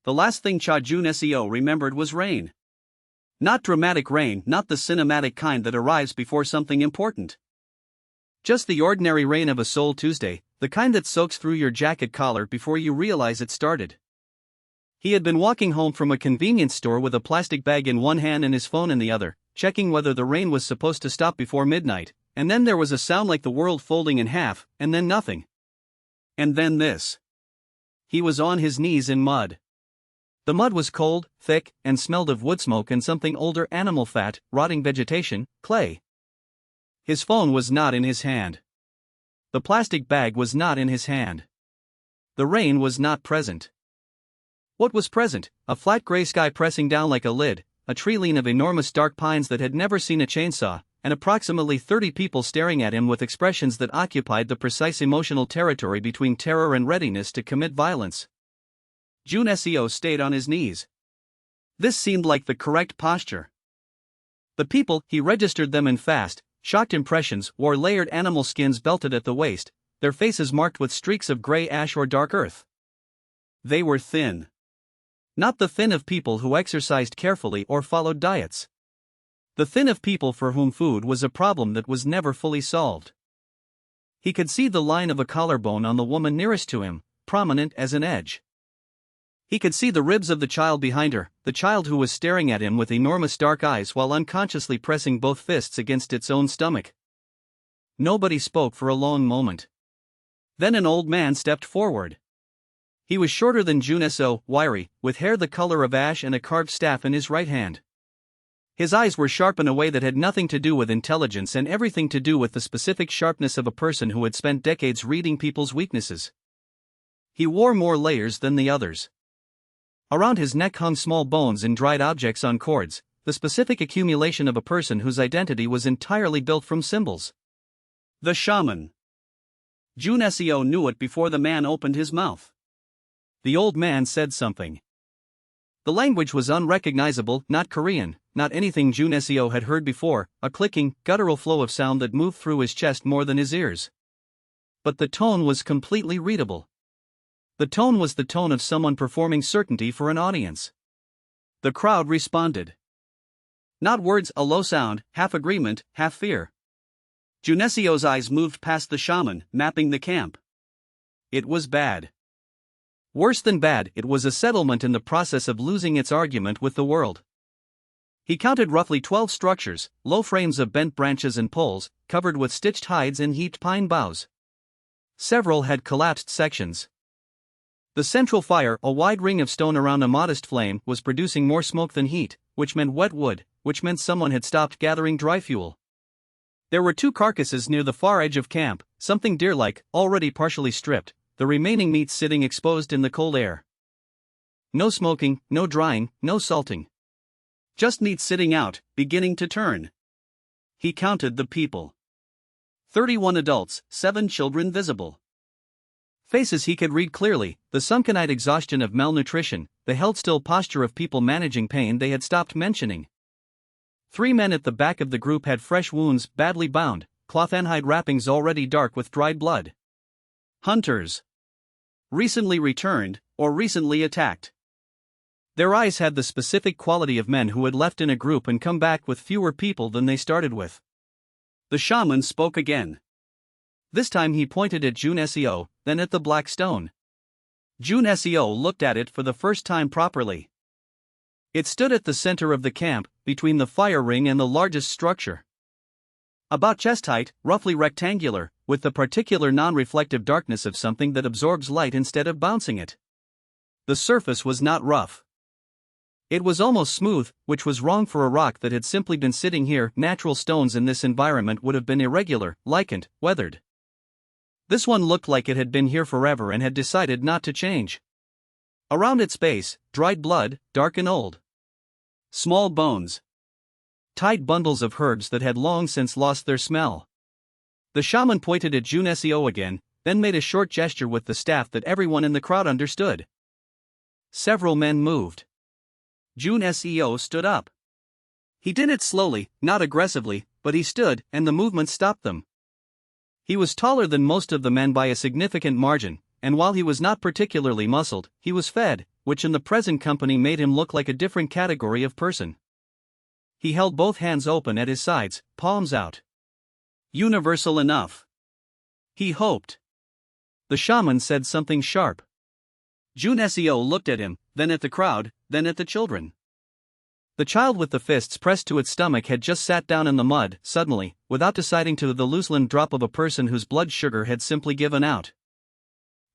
the last thing Cha Jun Seo remembered was rain. Not dramatic rain, not the cinematic kind that arrives before something important. Just the ordinary rain of a Seoul Tuesday, the kind that soaks through your jacket collar before you realize it started. He had been walking home from a convenience store with a plastic bag in one hand and his phone in the other, checking whether the rain was supposed to stop before midnight, and then there was a sound like the world folding in half, and then nothing. And then this. He was on his knees in mud. The mud was cold, thick, and smelled of wood smoke and something older: animal fat, rotting vegetation, clay. His phone was not in his hand. The plastic bag was not in his hand. The rain was not present. What was present? A flat gray sky pressing down like a lid, a tree line of enormous dark pines that had never seen a chainsaw, and approximately 30 people staring at him with expressions that occupied the precise emotional territory between terror and readiness to commit violence. Jun Seo stayed on his knees. This seemed like the correct posture. The people, he registered them in fast, shocked impressions, wore layered animal skins belted at the waist, their faces marked with streaks of gray ash or dark earth. They were thin. Not the thin of people who exercised carefully or followed diets. The thin of people for whom food was a problem that was never fully solved. He could see the line of a collarbone on the woman nearest to him, prominent as an edge. He could see the ribs of the child behind her, the child who was staring at him with enormous dark eyes while unconsciously pressing both fists against its own stomach. Nobody spoke for a long moment. Then an old man stepped forward. He was shorter than Jun Seo, wiry, with hair the color of ash and a carved staff in his right hand. His eyes were sharp in a way that had nothing to do with intelligence and everything to do with the specific sharpness of a person who had spent decades reading people's weaknesses. He wore more layers than the others. Around his neck hung small bones and dried objects on cords, the specific accumulation of a person whose identity was entirely built from symbols. The shaman. Jun Seo knew it before the man opened his mouth. The old man said something. The language was unrecognizable, not Korean, not anything Jun Seo had heard before, a clicking, guttural flow of sound that moved through his chest more than his ears. But the tone was completely readable. The tone was the tone of someone performing certainty for an audience. The crowd responded. Not words, a low sound, half agreement, half fear. Jun Seo's eyes moved past the shaman, mapping the camp. It was bad. Worse than bad, it was a settlement in the process of losing its argument with the world. He counted roughly 12 structures, low frames of bent branches and poles, covered with stitched hides and heaped pine boughs. Several had collapsed sections. The central fire, a wide ring of stone around a modest flame, was producing more smoke than heat, which meant wet wood, which meant someone had stopped gathering dry fuel. There were 2 carcasses near the far edge of camp, something deer-like, already partially stripped, the remaining meat sitting exposed in the cold air. No smoking, no drying, no salting. Just meat sitting out, beginning to turn. He counted the people. 31 adults, 7 children visible. Faces he could read clearly, the sunken-eyed exhaustion of malnutrition, the held-still posture of people managing pain they had stopped mentioning. 3 men at the back of the group had fresh wounds, badly bound, cloth and hide wrappings already dark with dried blood. Hunters. Recently returned, or recently attacked. Their eyes had the specific quality of men who had left in a group and come back with fewer people than they started with. The shaman spoke again. This time he pointed at Jun Seo, then at the black stone. Jun Seo looked at it for the first time properly. It stood at the center of the camp, between the fire ring and the largest structure. About chest height, roughly rectangular, with the particular non-reflective darkness of something that absorbs light instead of bouncing it. The surface was not rough. It was almost smooth, which was wrong for a rock that had simply been sitting here. Natural stones in this environment would have been irregular, lichened, weathered. This one looked like it had been here forever and had decided not to change. Around its base, dried blood, dark and old. Small bones. Tight bundles of herbs that had long since lost their smell. The shaman pointed at Jun Seo again, then made a short gesture with the staff that everyone in the crowd understood. Several men moved. Jun Seo stood up. He did it slowly, not aggressively, but he stood, and the movement stopped them. He was taller than most of the men by a significant margin, and while he was not particularly muscled, he was fed, which in the present company made him look like a different category of person. He held both hands open at his sides, palms out. Universal enough. He hoped. The shaman said something sharp. Jun Seo looked at him, then at the crowd, then at the children. The child with the fists pressed to its stomach had just sat down in the mud, suddenly, without deciding to the loosened drop of a person whose blood sugar had simply given out.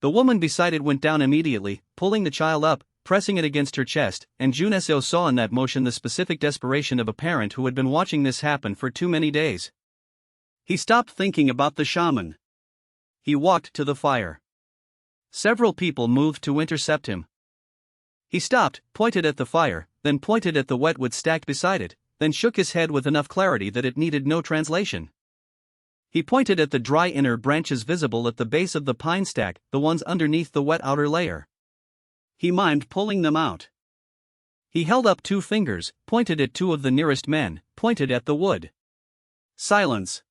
The woman beside it went down immediately, pulling the child up, pressing it against her chest, and Jun Seo saw in that motion the specific desperation of a parent who had been watching this happen for too many days. He stopped thinking about the shaman. He walked to the fire. Several people moved to intercept him. He stopped, pointed at the fire, then pointed at the wet wood stacked beside it, then shook his head with enough clarity that it needed no translation. He pointed at the dry inner branches visible at the base of the pine stack, the ones underneath the wet outer layer. He mimed pulling them out. He held up 2 fingers, pointed at 2 of the nearest men, pointed at the wood. Silence.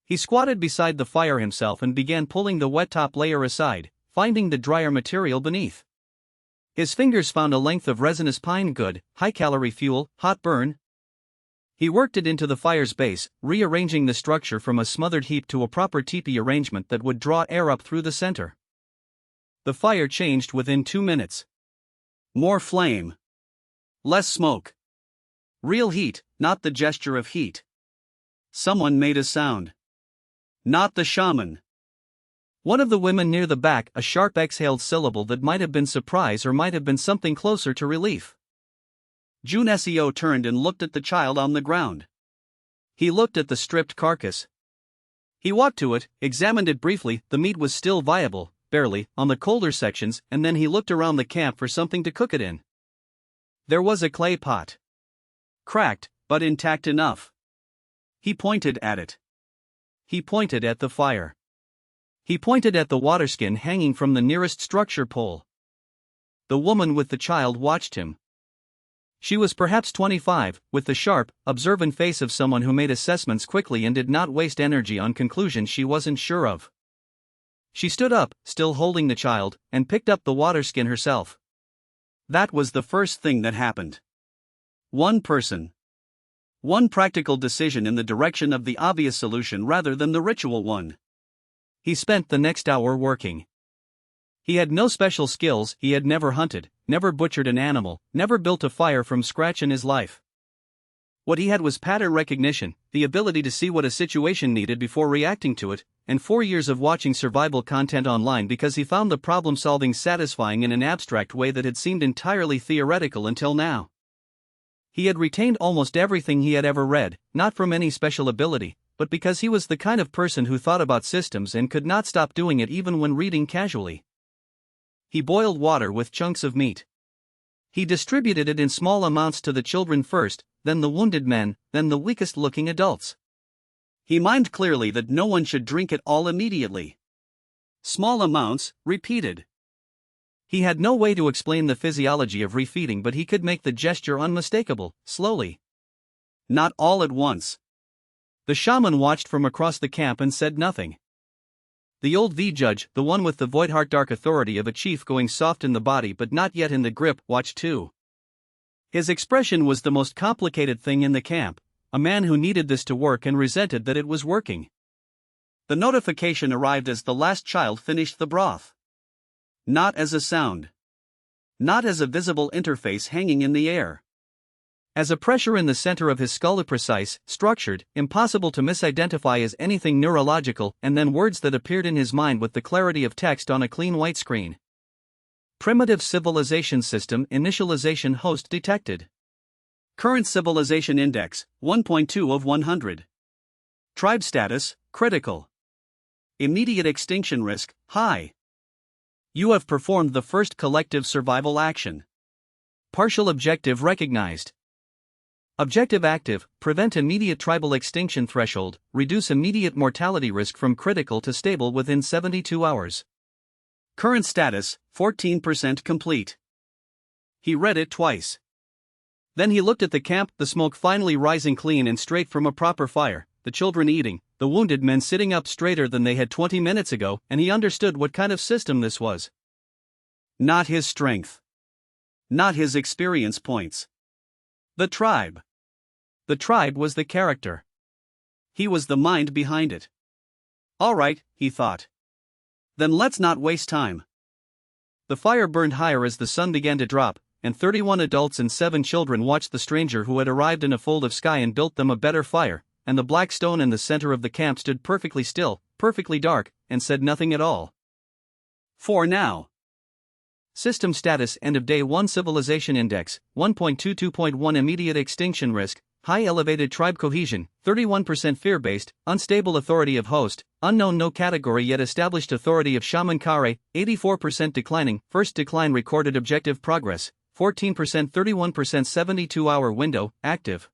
He squatted beside the fire himself and began pulling the wet top layer aside, finding the drier material beneath. His fingers found a length of resinous pine good, high-calorie fuel, hot burn. He worked it into the fire's base, rearranging the structure from a smothered heap to a proper teepee arrangement that would draw air up through the center. The fire changed within 2 minutes. More flame. Less smoke. Real heat, not the gesture of heat. Someone made a sound. Not the shaman. One of the women near the back, a sharp exhaled syllable that might have been surprise or might have been something closer to relief. Jun Seo turned and looked at the child on the ground. He looked at the stripped carcass. He walked to it, examined it briefly, the meat was still viable, barely, on the colder sections, and then he looked around the camp for something to cook it in. There was a clay pot. Cracked, but intact enough. He pointed at it. He pointed at the fire. He pointed at the waterskin hanging from the nearest structure pole. The woman with the child watched him. She was perhaps 25, with the sharp, observant face of someone who made assessments quickly and did not waste energy on conclusions she wasn't sure of. She stood up, still holding the child, and picked up the waterskin herself. That was the first thing that happened. One person. One practical decision in the direction of the obvious solution rather than the ritual one. He spent the next hour working. He had no special skills, he had never hunted, never butchered an animal, never built a fire from scratch in his life. What he had was pattern recognition, the ability to see what a situation needed before reacting to it, and 4 years of watching survival content online because he found the problem-solving satisfying in an abstract way that had seemed entirely theoretical until now. He had retained almost everything he had ever read, not from any special ability, but because he was the kind of person who thought about systems and could not stop doing it even when reading casually. He boiled water with chunks of meat. He distributed it in small amounts to the children first, then the wounded men, then the weakest-looking adults. He mimed clearly that no one should drink it all immediately. Small amounts, repeated. He had no way to explain the physiology of refeeding, but he could make the gesture unmistakable, slowly. Not all at once. The shaman watched from across the camp and said nothing. The old V-judge, the one with the Voidheart dark authority of a chief going soft in the body but not yet in the grip, watched too. His expression was the most complicated thing in the camp, a man who needed this to work and resented that it was working. The notification arrived as the last child finished the broth. Not as a sound. Not as a visible interface hanging in the air. As a pressure in the center of his skull, precise, structured, impossible to misidentify as anything neurological, and then words that appeared in his mind with the clarity of text on a clean white screen. Primitive civilization system initialization host detected. Current civilization index, 1.2 of 100. Tribe status, critical. Immediate extinction risk, high. You have performed the first collective survival action. Partial objective recognized. Objective active, prevent immediate tribal extinction threshold, reduce immediate mortality risk from critical to stable within 72 hours. Current status, 14% complete. He read it twice. Then he looked at the camp, the smoke finally rising clean and straight from a proper fire, the children eating, the wounded men sitting up straighter than they had 20 minutes ago, and he understood what kind of system this was. Not his strength. not his experience points. The tribe. The tribe was the character. He was the mind behind it. All right, he thought. Then let's not waste time. The fire burned higher as the sun began to drop, and 31 adults and 7 children watched the stranger who had arrived in a fold of sky and built them a better fire, and the black stone in the center of the camp stood perfectly still, perfectly dark, and said nothing at all. For now. System status: End of Day 1 Civilization Index, 1.22.1 Immediate extinction risk, high elevated tribe cohesion, 31% fear-based, unstable authority of host, unknown no category yet established authority of shaman kare, 84% declining, first decline recorded objective progress, 14% 31% 72-hour window, active.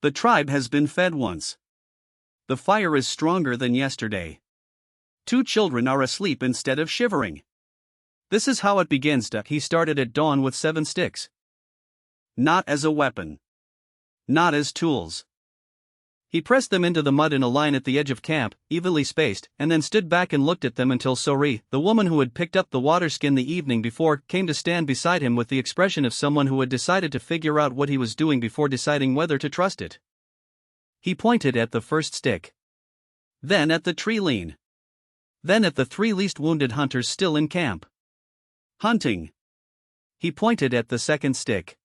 The tribe has been fed once. The fire is stronger than yesterday. 2 children are asleep instead of shivering. This is how it begins. He started at dawn with 7 sticks. Not as a weapon. Not as tools. He pressed them into the mud in a line at the edge of camp, evenly spaced, and then stood back and looked at them until Sori, the woman who had picked up the water skin the evening before, came to stand beside him with the expression of someone who had decided to figure out what he was doing before deciding whether to trust it. He pointed at the first stick. Then at the tree lean. Then at the 3 least wounded hunters still in camp. Hunting. He pointed at the second stick.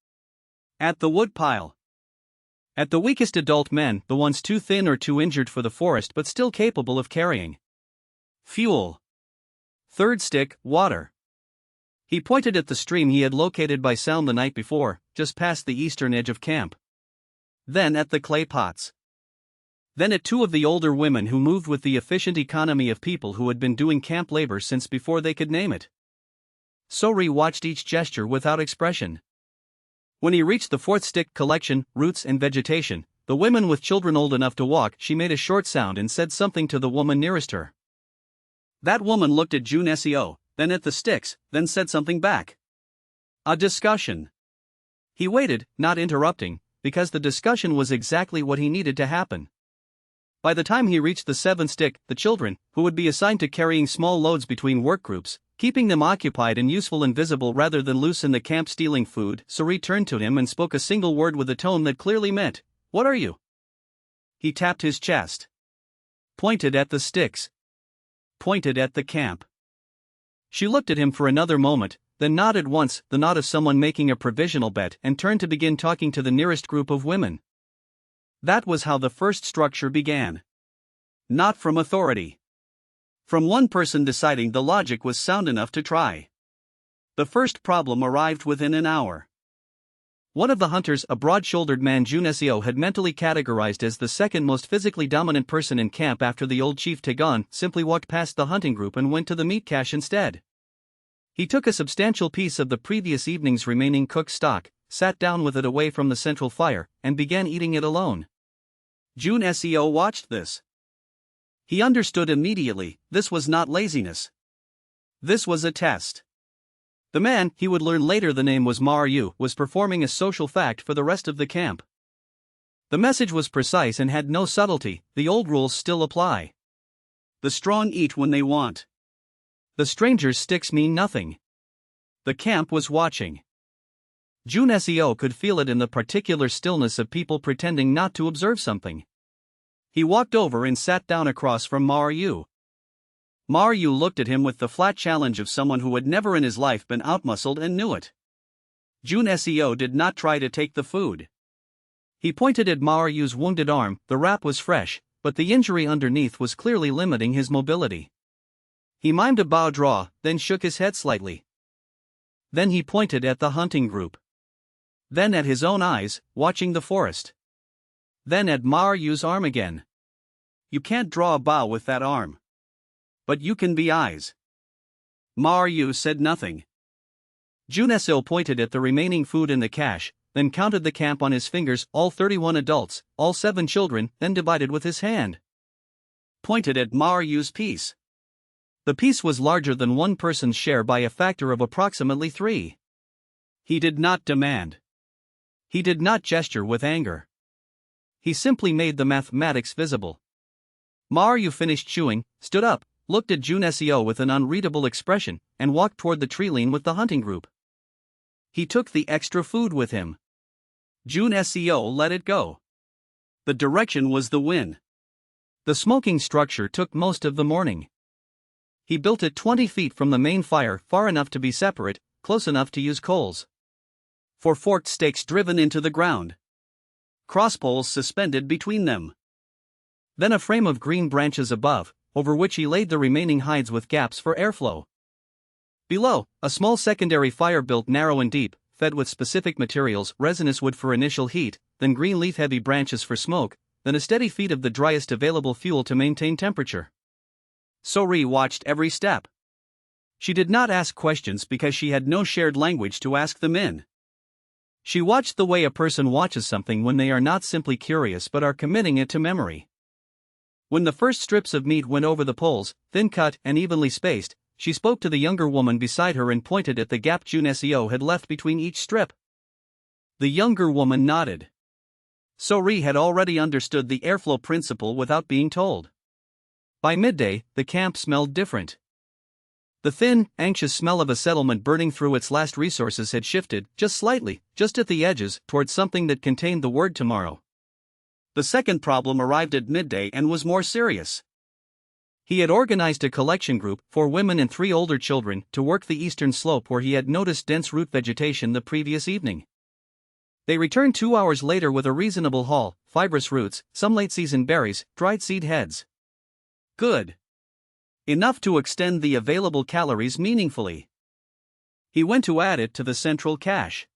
At the woodpile. At the weakest adult men, the ones too thin or too injured for the forest but still capable of carrying fuel. Third stick, water. He pointed at the stream he had located by sound the night before, just past the eastern edge of camp. Then at the clay pots. Then at 2 of the older women who moved with the efficient economy of people who had been doing camp labor since before they could name it. Sori watched each gesture without expression. When he reached the 4th stick, collection, roots and vegetation, the women with children old enough to walk, she made a short sound and said something to the woman nearest her. That woman looked at Jun Seo, then at the sticks, then said something back. A discussion. He waited, not interrupting, because the discussion was exactly what he needed to happen. By the time he reached the 7th stick, the children, who would be assigned to carrying small loads between work groups, keeping them occupied and useful and visible rather than loose in the camp stealing food, Sori turned to him and spoke a single word with a tone that clearly meant, "What are you?" He tapped his chest. Pointed at the sticks. Pointed at the camp. She looked at him for another moment, then nodded once, the nod of someone making a provisional bet, and turned to begin talking to the nearest group of women. That was how the first structure began. Not from authority. From one person deciding the logic was sound enough to try. The first problem arrived within an hour. One of the hunters, a broad-shouldered man Jun Seo had mentally categorized as the second most physically dominant person in camp after the old chief Taegon, simply walked past the hunting group and went to the meat cache instead. He took a substantial piece of the previous evening's remaining cooked stock, sat down with it away from the central fire, and began eating it alone. Jun Seo watched this. He understood immediately, this was not laziness. This was a test. The man, he would learn later the name was Ma Yu, was performing a social fact for the rest of the camp. The message was precise and had no subtlety, the old rules still apply. The strong eat when they want. The stranger's sticks mean nothing. The camp was watching. Jun Seo could feel it in the particular stillness of people pretending not to observe something. He walked over and sat down across from Ma Yu. Ma Yu looked at him with the flat challenge of someone who had never in his life been outmuscled and knew it. Jun Seo did not try to take the food. He pointed at Ma Yu's wounded arm, the wrap was fresh, but the injury underneath was clearly limiting his mobility. He mimed a bow draw, then shook his head slightly. Then he pointed at the hunting group. Then at his own eyes, watching the forest. Then at Ma Yu's arm again. You can't draw a bow with that arm. But you can be eyes. Ma Yu said nothing. Jun Seo pointed at the remaining food in the cache, then counted the camp on his fingers, all 31 adults, all 7 children, then divided with his hand. Pointed at Ma Yu's piece. The piece was larger than one person's share by a factor of approximately 3. He did not demand. He did not gesture with anger. He simply made the mathematics visible. Ma Yu finished chewing, stood up, looked at Jun Seo with an unreadable expression, and walked toward the tree lean with the hunting group. He took the extra food with him. Jun Seo let it go. The direction was the win. The smoking structure took most of the morning. He built it 20 feet from the main fire, far enough to be separate, close enough to use coals. 4 forked stakes driven into the ground. Crosspoles suspended between them. Then a frame of green branches above, over which he laid the remaining hides with gaps for airflow. Below, a small secondary fire built narrow and deep, fed with specific materials, resinous wood for initial heat, then green leaf-heavy branches for smoke, then a steady feed of the driest available fuel to maintain temperature. So-ri watched every step. She did not ask questions because she had no shared language to ask them in. She watched the way a person watches something when they are not simply curious but are committing it to memory. When the first strips of meat went over the poles, thin cut and evenly spaced, she spoke to the younger woman beside her and pointed at the gap Jun Seo had left between each strip. The younger woman nodded. So-ri had already understood the airflow principle without being told. By midday, the camp smelled different. The thin, anxious smell of a settlement burning through its last resources had shifted, just slightly, just at the edges, towards something that contained the word tomorrow. The second problem arrived at midday and was more serious. He had organized a collection group, 4 women and 3 older children, to work the eastern slope where he had noticed dense root vegetation the previous evening. They returned 2 hours later with a reasonable haul, fibrous roots, some late-season berries, dried seed heads. Good. Enough to extend the available calories meaningfully. He went to add it to the central cache.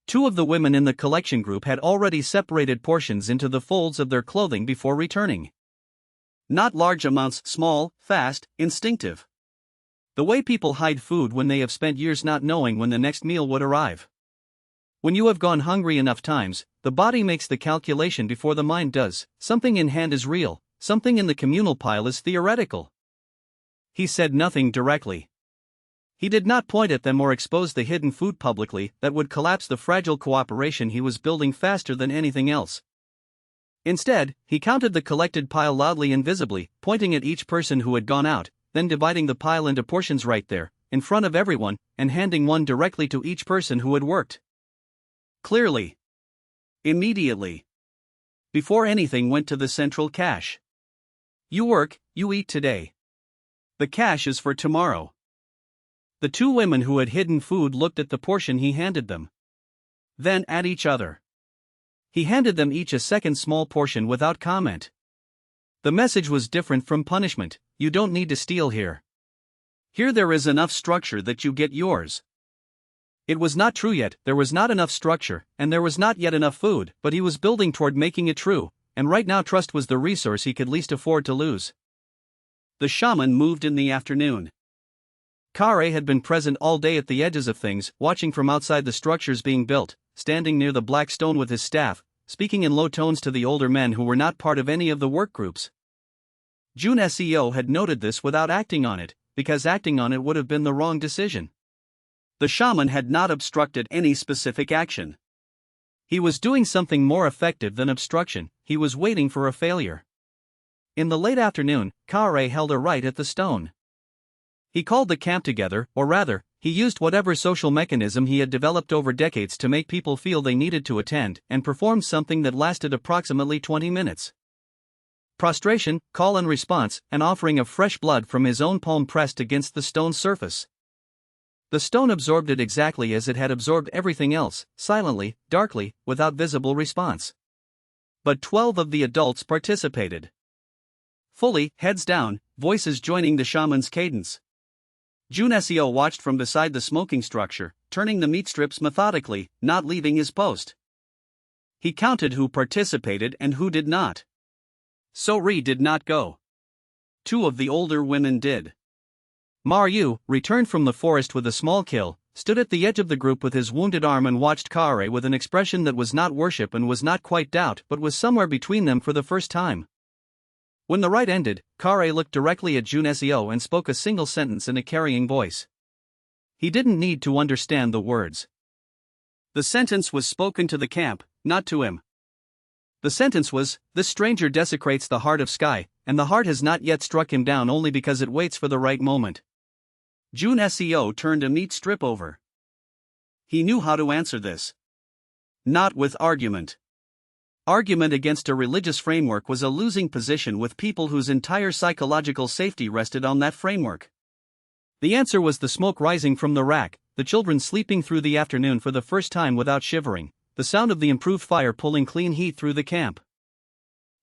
2 of the women in the collection group had already separated portions into the folds of their clothing before returning. Not large amounts, small, fast, instinctive. The way people hide food when they have spent years not knowing when the next meal would arrive. When you have gone hungry enough times, the body makes the calculation before the mind does. Something in hand is real, something in the communal pile is theoretical. He said nothing directly. He did not point at them or expose the hidden food publicly that would collapse the fragile cooperation he was building faster than anything else. Instead, he counted the collected pile loudly and visibly, pointing at each person who had gone out, then dividing the pile into portions right there, in front of everyone, and handing one directly to each person who had worked. Clearly. Immediately. Before anything went to the central cache. You work, you eat today. The cache is for tomorrow. The 2 women who had hidden food looked at the portion he handed them. Then at each other. He handed them each a second small portion without comment. The message was different from punishment: you don't need to steal here. Here there is enough structure that you get yours. It was not true yet, there was not enough structure, and there was not yet enough food, but he was building toward making it true, and right now trust was the resource he could least afford to lose. The shaman moved in the afternoon. Kare had been present all day at the edges of things, watching from outside the structures being built, standing near the black stone with his staff, speaking in low tones to the older men who were not part of any of the work groups. Jun Seo had noted this without acting on it, because acting on it would have been the wrong decision. The shaman had not obstructed any specific action. He was doing something more effective than obstruction, he was waiting for a failure. In the late afternoon, Kare held a rite at the stone. He called the camp together, or rather, he used whatever social mechanism he had developed over decades to make people feel they needed to attend, and performed something that lasted approximately 20 minutes. Prostration, call and response, an offering of fresh blood from his own palm pressed against the stone's surface. The stone absorbed it exactly as it had absorbed everything else, silently, darkly, without visible response. But 12 of the adults participated. Fully, heads down, voices joining the shaman's cadence. Jun Seo watched from beside the smoking structure, turning the meat strips methodically, not leaving his post. He counted who participated and who did not. So-ri did not go. 2 of the older women did. Mar-yu, returned from the forest with a small kill, stood at the edge of the group with his wounded arm and watched Kare with an expression that was not worship and was not quite doubt but was somewhere between them for the first time. When the rite ended, Kare looked directly at Jun Seo and spoke a single sentence in a carrying voice. He didn't need to understand the words. The sentence was spoken to the camp, not to him. The sentence was, "This stranger desecrates the heart of sky, and the heart has not yet struck him down only because it waits for the right moment." Jun Seo turned a meat strip over. He knew how to answer this. Not with argument. Argument against a religious framework was a losing position with people whose entire psychological safety rested on that framework. The answer was the smoke rising from the rack, the children sleeping through the afternoon for the first time without shivering, the sound of the improved fire pulling clean heat through the camp.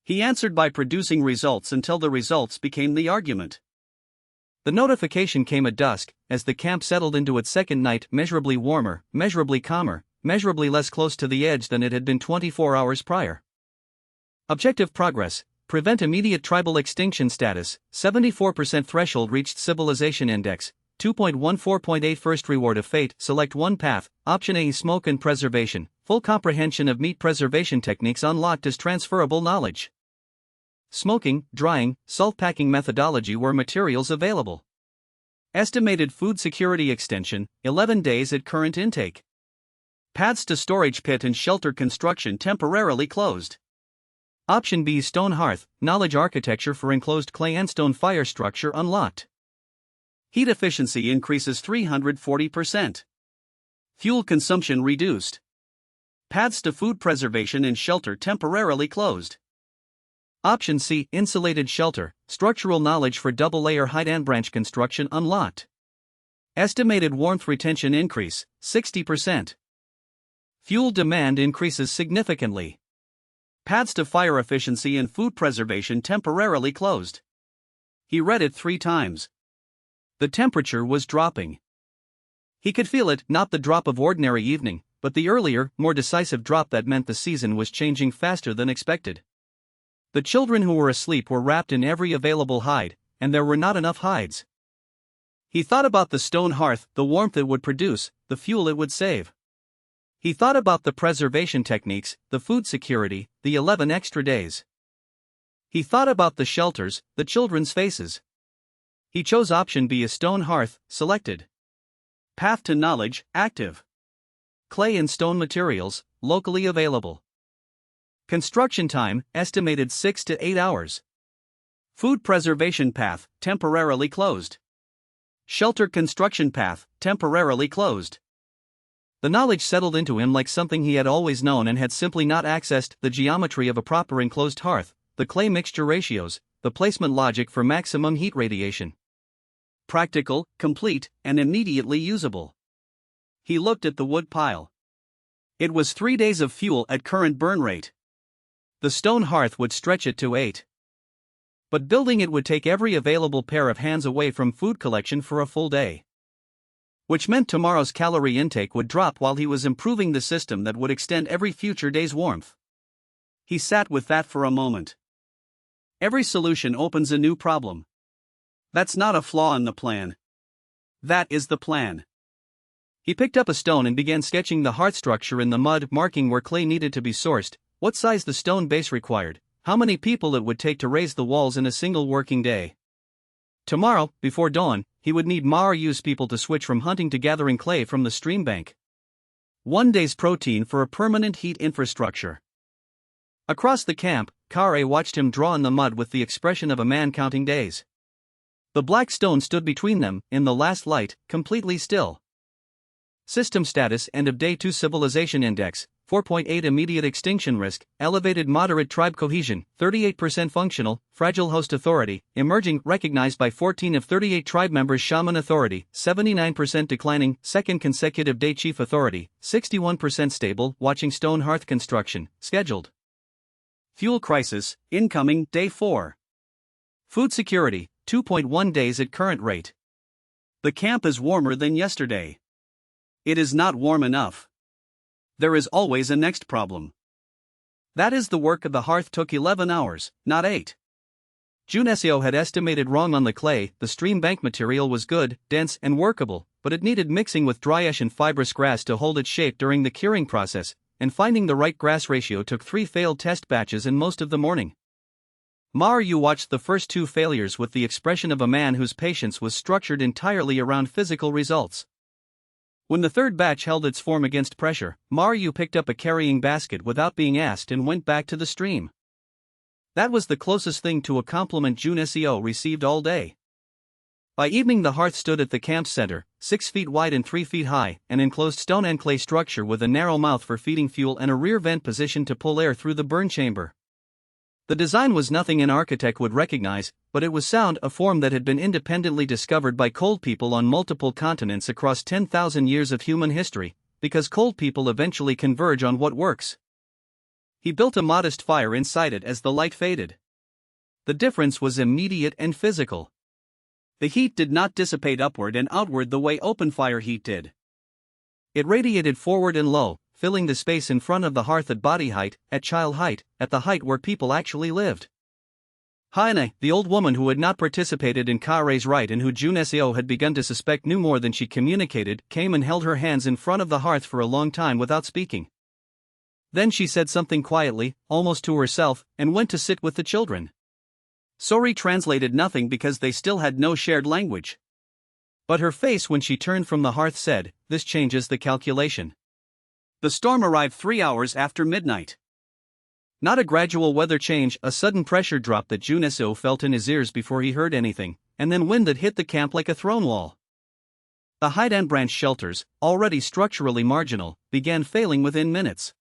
He answered by producing results until the results became the argument. The notification came at dusk, as the camp settled into its second night, measurably warmer, measurably calmer, measurably less close to the edge than it had been 24 hours prior. Objective progress: prevent immediate tribal extinction status, 74% threshold reached, civilization index, 2.14.8. First reward of fate, select one path, option A, smoke and preservation, full comprehension of meat preservation techniques unlocked as transferable knowledge. Smoking, drying, salt packing methodology were materials available. Estimated food security extension, 11 days at current intake. Paths to storage pit and shelter construction temporarily closed. Option B, stone hearth, knowledge architecture for enclosed clay and stone fire structure unlocked. Heat efficiency increases 340%. Fuel consumption reduced. Paths to food preservation and shelter temporarily closed. Option C, insulated shelter, structural knowledge for double-layer height and branch construction unlocked. Estimated warmth retention increase, 60%. Fuel demand increases significantly. Paths to fire efficiency and food preservation temporarily closed. He read it 3 times. The temperature was dropping. He could feel it, not the drop of ordinary evening, but the earlier, more decisive drop that meant the season was changing faster than expected. The children who were asleep were wrapped in every available hide, and there were not enough hides. He thought about the stone hearth, the warmth it would produce, the fuel it would save. He thought about the preservation techniques, the food security, the 11 extra days. He thought about the shelters, the children's faces. He chose option B, a stone hearth, selected. Path to knowledge, active. Clay and stone materials, locally available. Construction time, estimated 6 to 8 hours. Food preservation path, temporarily closed. Shelter construction path, temporarily closed. The knowledge settled into him like something he had always known and had simply not accessed: the geometry of a proper enclosed hearth, the clay mixture ratios, the placement logic for maximum heat radiation. Practical, complete, and immediately usable. He looked at the wood pile. It was 3 days of fuel at current burn rate. The stone hearth would stretch it to 8. But building it would take every available pair of hands away from food collection for a full day. Which meant tomorrow's calorie intake would drop while he was improving the system that would extend every future day's warmth. He sat with that for a moment. Every solution opens a new problem. That's not a flaw in the plan. That is the plan. He picked up a stone and began sketching the hearth structure in the mud, marking where clay needed to be sourced, what size the stone base required, how many people it would take to raise the walls in a single working day. Tomorrow, before dawn, he would need Maryu's people to switch from hunting to gathering clay from the stream bank. 1 day's protein for a permanent heat infrastructure. Across the camp, Kare watched him draw in the mud with the expression of a man counting days. The black stone stood between them, in the last light, completely still. System status: end of day 2, civilization index, 4.8, immediate extinction risk, elevated moderate tribe cohesion, 38% functional, fragile host authority, emerging, recognized by 14 of 38 tribe members, shaman authority, 79% declining, second consecutive day chief authority, 61% stable, watching stone hearth construction, scheduled. Fuel crisis, incoming, day 4. Food security, 2.1 days at current rate. The camp is warmer than yesterday. It is not warm enough. There is always a next problem. That is, the work of the hearth took 11 hours, not 8. Junesio had estimated wrong on the clay. The stream bank material was good, dense, and workable, but it needed mixing with dryish and fibrous grass to hold its shape during the curing process, and finding the right grass ratio took 3 failed test batches and most of the morning. Maryu watched the first 2 failures with the expression of a man whose patience was structured entirely around physical results. When the third batch held its form against pressure, Maryu picked up a carrying basket without being asked and went back to the stream. That was the closest thing to a compliment Junesio received all day. By evening, the hearth stood at the camp's center, 6 feet wide and 3 feet high, an enclosed stone and clay structure with a narrow mouth for feeding fuel and a rear vent position to pull air through the burn chamber. The design was nothing an architect would recognize, but it was sound, a form that had been independently discovered by cold people on multiple continents across 10,000 years of human history, because cold people eventually converge on what works. He built a modest fire inside it as the light faded. The difference was immediate and physical. The heat did not dissipate upward and outward the way open fire heat did. It radiated forward and low, filling the space in front of the hearth at body height, at child height, at the height where people actually lived. Haine, the old woman who had not participated in Kare's rite and who Juneseo had begun to suspect knew more than she communicated, came and held her hands in front of the hearth for a long time without speaking. Then she said something quietly, almost to herself, and went to sit with the children. Sori translated nothing because they still had no shared language. But her face when she turned from the hearth said, "This changes the calculation." The storm arrived 3 hours after midnight. Not a gradual weather change, a sudden pressure drop that Juneseo felt in his ears before he heard anything, and then wind that hit the camp like a throne wall. The hide and branch shelters, already structurally marginal, began failing within minutes.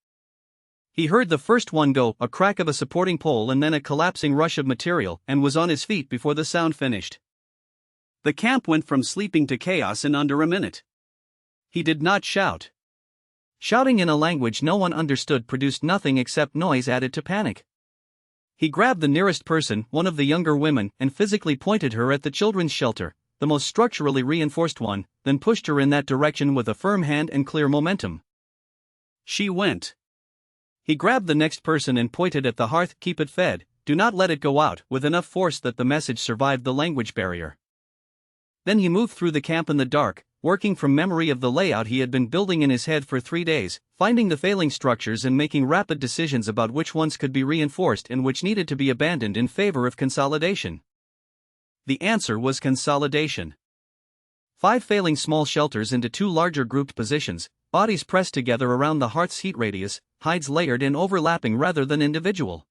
He heard the first one go, a crack of a supporting pole and then a collapsing rush of material, and was on his feet before the sound finished. The camp went from sleeping to chaos in under a minute. He did not shout. Shouting in a language no one understood produced nothing except noise added to panic. He grabbed the nearest person, one of the younger women, and physically pointed her at the children's shelter, the most structurally reinforced one, then pushed her in that direction with a firm hand and clear momentum. She went. He grabbed the next person and pointed at the hearth, "Keep it fed, do not let it go out," with enough force that the message survived the language barrier. Then he moved through the camp in the dark, working from memory of the layout he had been building in his head for 3 days, finding the failing structures and making rapid decisions about which ones could be reinforced and which needed to be abandoned in favor of consolidation. The answer was consolidation. 5 failing small shelters into 2 larger grouped positions, bodies pressed together around the hearth's heat radius, hides layered and overlapping rather than individual.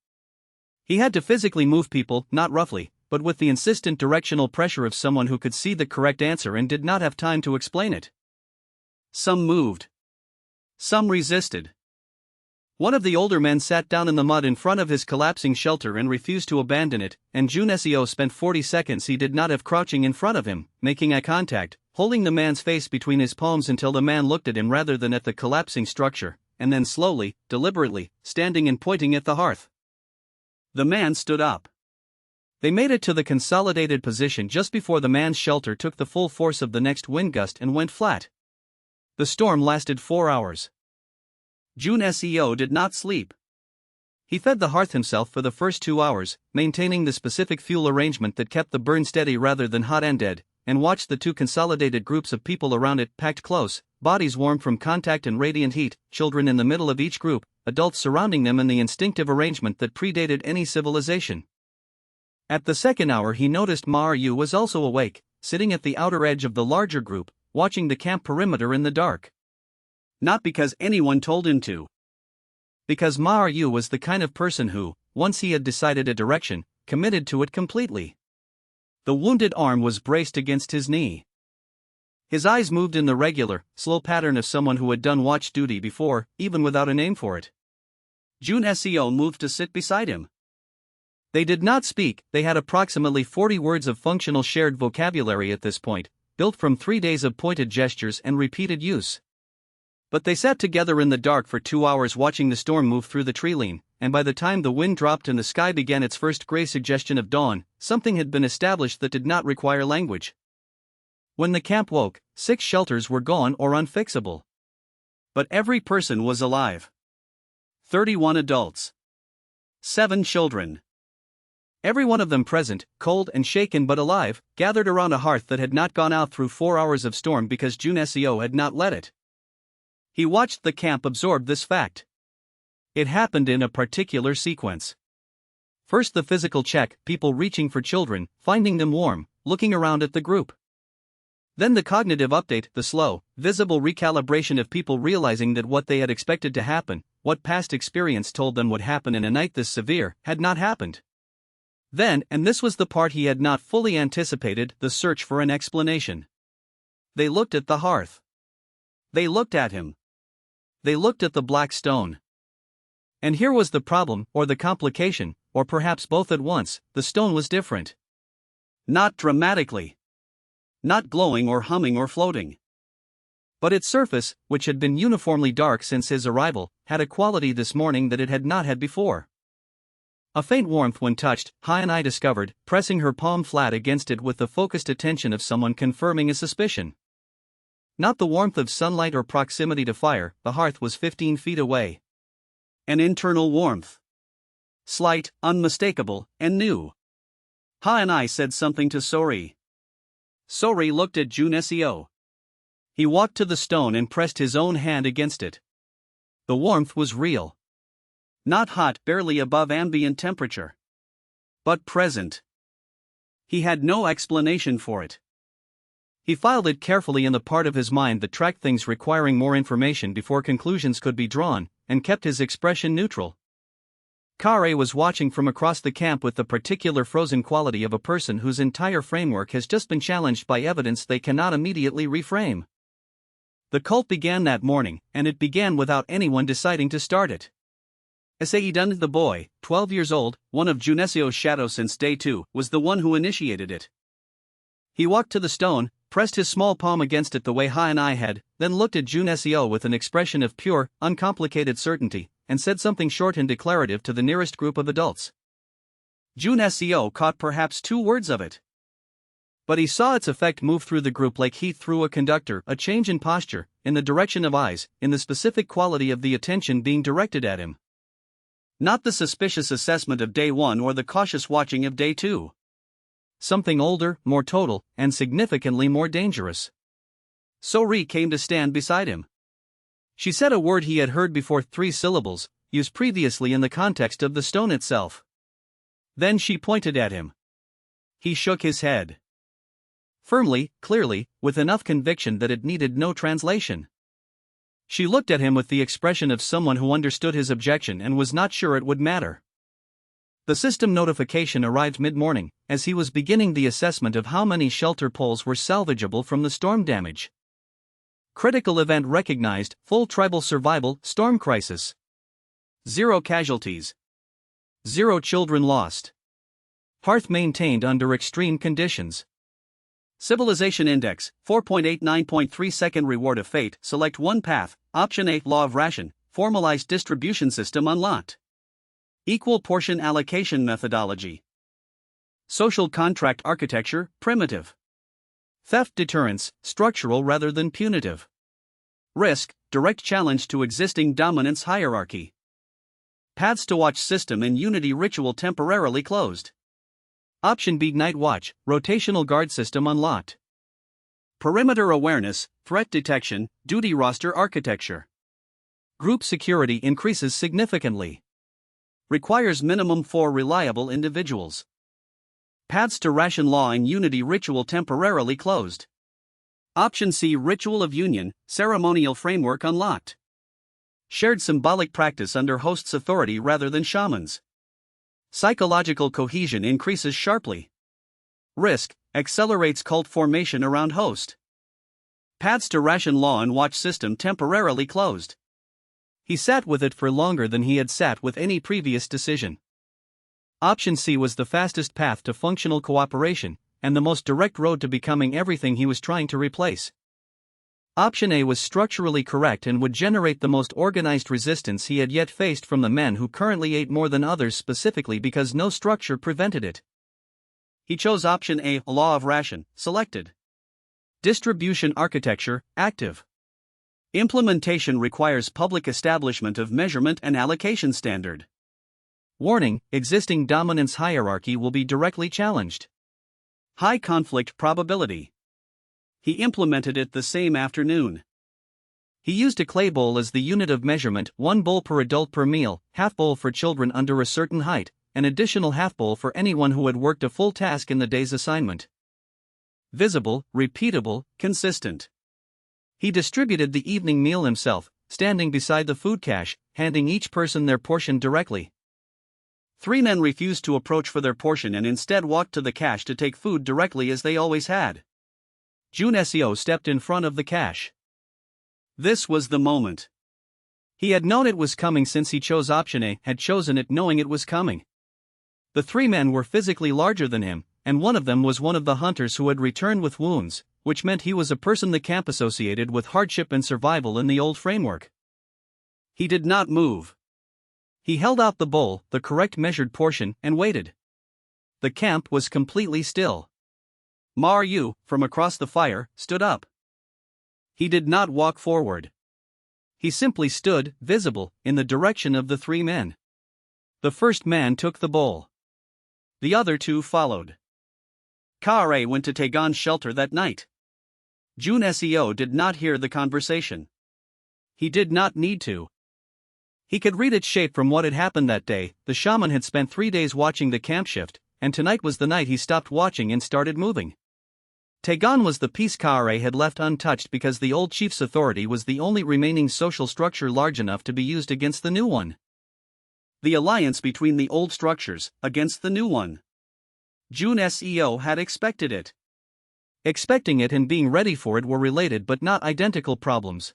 He had to physically move people, not roughly, but with the insistent directional pressure of someone who could see the correct answer and did not have time to explain it. Some moved. Some resisted. One of the older men sat down in the mud in front of his collapsing shelter and refused to abandon it, and Juneseo spent 40 seconds he did not have crouching in front of him, making eye contact, holding the man's face between his palms until the man looked at him rather than at the collapsing structure, and then slowly, deliberately, standing and pointing at the hearth. The man stood up. They made it to the consolidated position just before the man's shelter took the full force of the next wind gust and went flat. The storm lasted 4 hours. Juneseo did not sleep. He fed the hearth himself for the first 2 hours, maintaining the specific fuel arrangement that kept the burn steady rather than hot and dead, and watched the 2 consolidated groups of people around it, packed close, bodies warm from contact and radiant heat, children in the middle of each group, adults surrounding them in the instinctive arrangement that predated any civilization. At the second hour he noticed Maru was also awake, sitting at the outer edge of the larger group, watching the camp perimeter in the dark. Not because anyone told him to. Because Maru was the kind of person who, once he had decided a direction, committed to it completely. The wounded arm was braced against his knee. His eyes moved in the regular, slow pattern of someone who had done watch duty before, even without a name for it. Juneseo moved to sit beside him. They did not speak, they had approximately 40 words of functional shared vocabulary at this point, built from 3 days of pointed gestures and repeated use. But they sat together in the dark for 2 hours watching the storm move through the tree-line, and by the time the wind dropped and the sky began its first gray suggestion of dawn, something had been established that did not require language. When the camp woke, 6 shelters were gone or unfixable. But every person was alive. 31 adults. 7 children. Every one of them present, cold and shaken but alive, gathered around a hearth that had not gone out through 4 hours of storm because Juneseo had not let it. He watched the camp absorb this fact. It happened in a particular sequence. First the physical check, people reaching for children, finding them warm, looking around at the group. Then the cognitive update, the slow, visible recalibration of people realizing that what they had expected to happen, what past experience told them would happen in a night this severe, had not happened. Then, and this was the part he had not fully anticipated, the search for an explanation. They looked at the hearth. They looked at him. They looked at the black stone. And here was the problem, or the complication, or perhaps both at once: the stone was different. Not dramatically. Not glowing or humming or floating. But its surface, which had been uniformly dark since his arrival, had a quality this morning that it had not had before. A faint warmth when touched, Ha-and discovered, pressing her palm flat against it with the focused attention of someone confirming a suspicion. Not the warmth of sunlight or proximity to fire, the hearth was 15 feet away. An internal warmth. Slight, unmistakable, and new. Ha-and said something to Sori. Sori looked at Junesio. He walked to the stone and pressed his own hand against it. The warmth was real. Not hot, barely above ambient temperature. But present. He had no explanation for it. He filed it carefully in the part of his mind that tracked things requiring more information before conclusions could be drawn, and kept his expression neutral. Kare was watching from across the camp with the particular frozen quality of a person whose entire framework has just been challenged by evidence they cannot immediately reframe. The cult began that morning, and it began without anyone deciding to start it. Asaidan, the boy, 12 years old, one of Junesio's shadows since day 2, was the one who initiated it. He walked to the stone, pressed his small palm against it the way Ha-and had, then looked at Junesio with an expression of pure, uncomplicated certainty, and said something short and declarative to the nearest group of adults. Junesio caught perhaps 2 words of it. But he saw its effect move through the group like heat through a conductor, a change in posture, in the direction of eyes, in the specific quality of the attention being directed at him. Not the suspicious assessment of day 1 or the cautious watching of day 2. Something older, more total, and significantly more dangerous. Sori came to stand beside him. She said a word he had heard before, 3 syllables, used previously in the context of the stone itself. Then she pointed at him. He shook his head. Firmly, clearly, with enough conviction that it needed no translation. She looked at him with the expression of someone who understood his objection and was not sure it would matter. The system notification arrived mid-morning, as he was beginning the assessment of how many shelter poles were salvageable from the storm damage. Critical event recognized, full tribal survival, storm crisis. 0 casualties. 0 children lost. Hearth maintained under extreme conditions. Civilization Index, 4.89.3 second reward of fate, select one path, option A, law of ration, formalized distribution system unlocked. Equal portion allocation methodology. Social contract architecture, primitive. Theft deterrence, structural rather than punitive. Risk, direct challenge to existing dominance hierarchy. Paths to watch system and unity ritual temporarily closed. Option B, night watch, rotational guard system unlocked. Perimeter awareness, threat detection, duty roster architecture. Group security increases significantly. Requires minimum 4 reliable individuals. Paths to ration law and unity ritual temporarily closed. Option C, ritual of union, ceremonial framework unlocked. Shared symbolic practice under host's authority rather than shaman's. Psychological cohesion increases sharply. Risk, accelerates cult formation around host. Paths to ration law and watch system temporarily closed. He sat with it for longer than he had sat with any previous decision. Option C was the fastest path to functional cooperation, and the most direct road to becoming everything he was trying to replace. Option A was structurally correct and would generate the most organized resistance he had yet faced from the men who currently ate more than others specifically because no structure prevented it. He chose option A, law of ration, selected. Distribution architecture, active. Implementation requires public establishment of measurement and allocation standard. Warning, existing dominance hierarchy will be directly challenged. High conflict probability. He implemented it the same afternoon. He used a clay bowl as the unit of measurement, 1 bowl per adult per meal, half bowl for children under a certain height, an additional half bowl for anyone who had worked a full task in the day's assignment. Visible, repeatable, consistent. He distributed the evening meal himself, standing beside the food cache, handing each person their portion directly. 3 men refused to approach for their portion and instead walked to the cache to take food directly as they always had. Jun Seo stepped in front of the cache. This was the moment. He had known it was coming since he chose option A, had chosen it knowing it was coming. The 3 men were physically larger than him, and one of them was one of the hunters who had returned with wounds, which meant he was a person the camp associated with hardship and survival in the old framework. He did not move. He held out the bowl, the correct measured portion, and waited. The camp was completely still. Ma Yu, from across the fire, stood up. He did not walk forward. He simply stood, visible, in the direction of the 3 men. The first man took the bowl. The other 2 followed. Kare went to Taegon's shelter that night. Jun Seo did not hear the conversation. He did not need to. He could read its shape from what had happened that day. The shaman had spent 3 days watching the camp shift, and tonight was the night he stopped watching and started moving. Taegon was the piece Kare had left untouched because the old chief's authority was the only remaining social structure large enough to be used against the new one. The alliance between the old structures, against the new one. Jun Seo had expected it. Expecting it and being ready for it were related but not identical problems.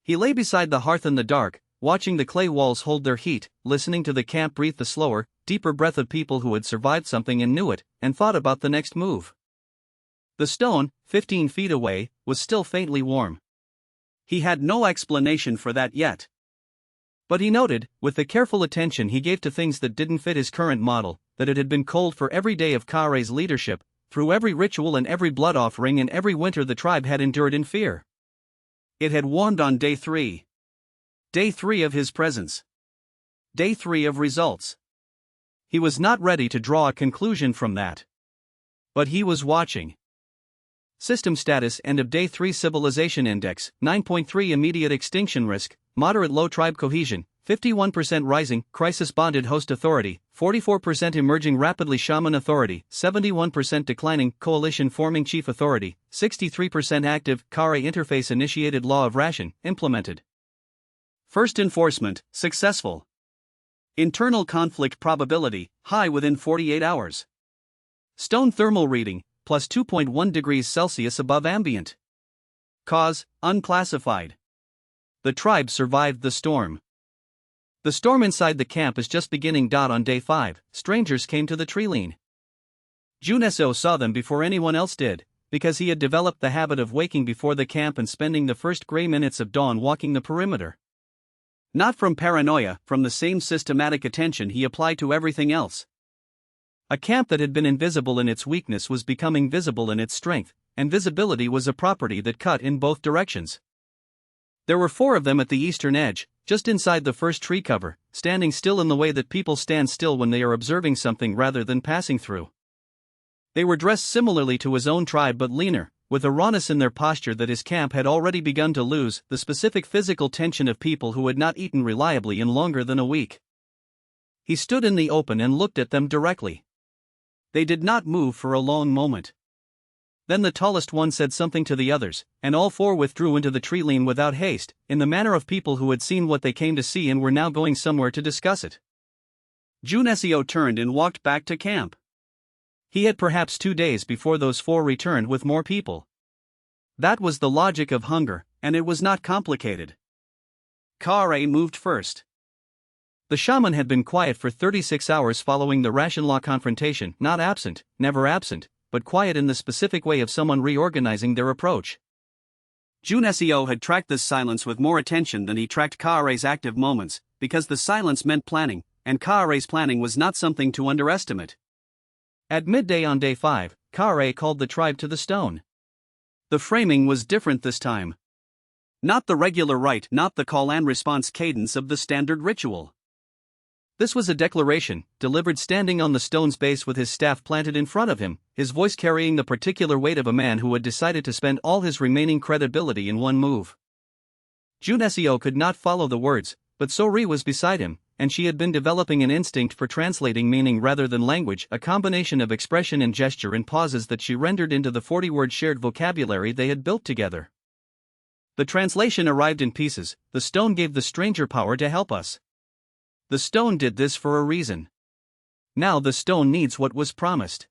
He lay beside the hearth in the dark, watching the clay walls hold their heat, listening to the camp breathe the slower, deeper breath of people who had survived something and knew it, and thought about the next move. The stone, 15 feet away, was still faintly warm. He had no explanation for that yet. But he noted, with the careful attention he gave to things that didn't fit his current model, that it had been cold for every day of Kare's leadership, through every ritual and every blood offering and every winter the tribe had endured in fear. It had warmed on day 3. Day 3 of his presence. Day 3 of results. He was not ready to draw a conclusion from that. But he was watching. System status: end of day 3 civilization index, 9.3 immediate extinction risk, moderate low tribe cohesion, 51% rising, crisis bonded host authority, 44% emerging rapidly shaman authority, 71% declining, coalition forming chief authority, 63% active, Kare interface initiated law of ration, implemented. First enforcement, successful. Internal conflict probability, high within 48 hours. Stone thermal reading, plus 2.1 degrees Celsius above ambient. Cause, unclassified. The tribe survived the storm. The storm inside the camp is just beginning. On day 5, strangers came to the treeline. Jun Seo saw them before anyone else did, because he had developed the habit of waking before the camp and spending the first gray minutes of dawn walking the perimeter. Not from paranoia, from the same systematic attention he applied to everything else. A camp that had been invisible in its weakness was becoming visible in its strength, and visibility was a property that cut in both directions. There were 4 of them at the eastern edge, just inside the first tree cover, standing still in the way that people stand still when they are observing something rather than passing through. They were dressed similarly to his own tribe but leaner, with a rawness in their posture that his camp had already begun to lose, the specific physical tension of people who had not eaten reliably in longer than a week. He stood in the open and looked at them directly. They did not move for a long moment. Then the tallest one said something to the others, and all 4 withdrew into the treeline without haste, in the manner of people who had seen what they came to see and were now going somewhere to discuss it. Jun Seo turned and walked back to camp. He had perhaps 2 days before those 4 returned with more people. That was the logic of hunger, and it was not complicated. Kare moved first. The shaman had been quiet for 36 hours following the ration law confrontation, not absent, never absent, but quiet in the specific way of someone reorganizing their approach. Jun Seo had tracked this silence with more attention than he tracked Kare's active moments, because the silence meant planning, and Kare's planning was not something to underestimate. At midday on day 5, Kare called the tribe to the stone. The framing was different this time. Not the regular rite, not the call and response cadence of the standard ritual. This was a declaration, delivered standing on the stone's base with his staff planted in front of him, his voice carrying the particular weight of a man who had decided to spend all his remaining credibility in one move. Jun Seo could not follow the words, but So-ri was beside him, and she had been developing an instinct for translating meaning rather than language, a combination of expression and gesture and pauses that she rendered into the 40-word shared vocabulary they had built together. The translation arrived in pieces. The stone gave the stranger power to help us. The stone did this for a reason. Now the stone needs what was promised.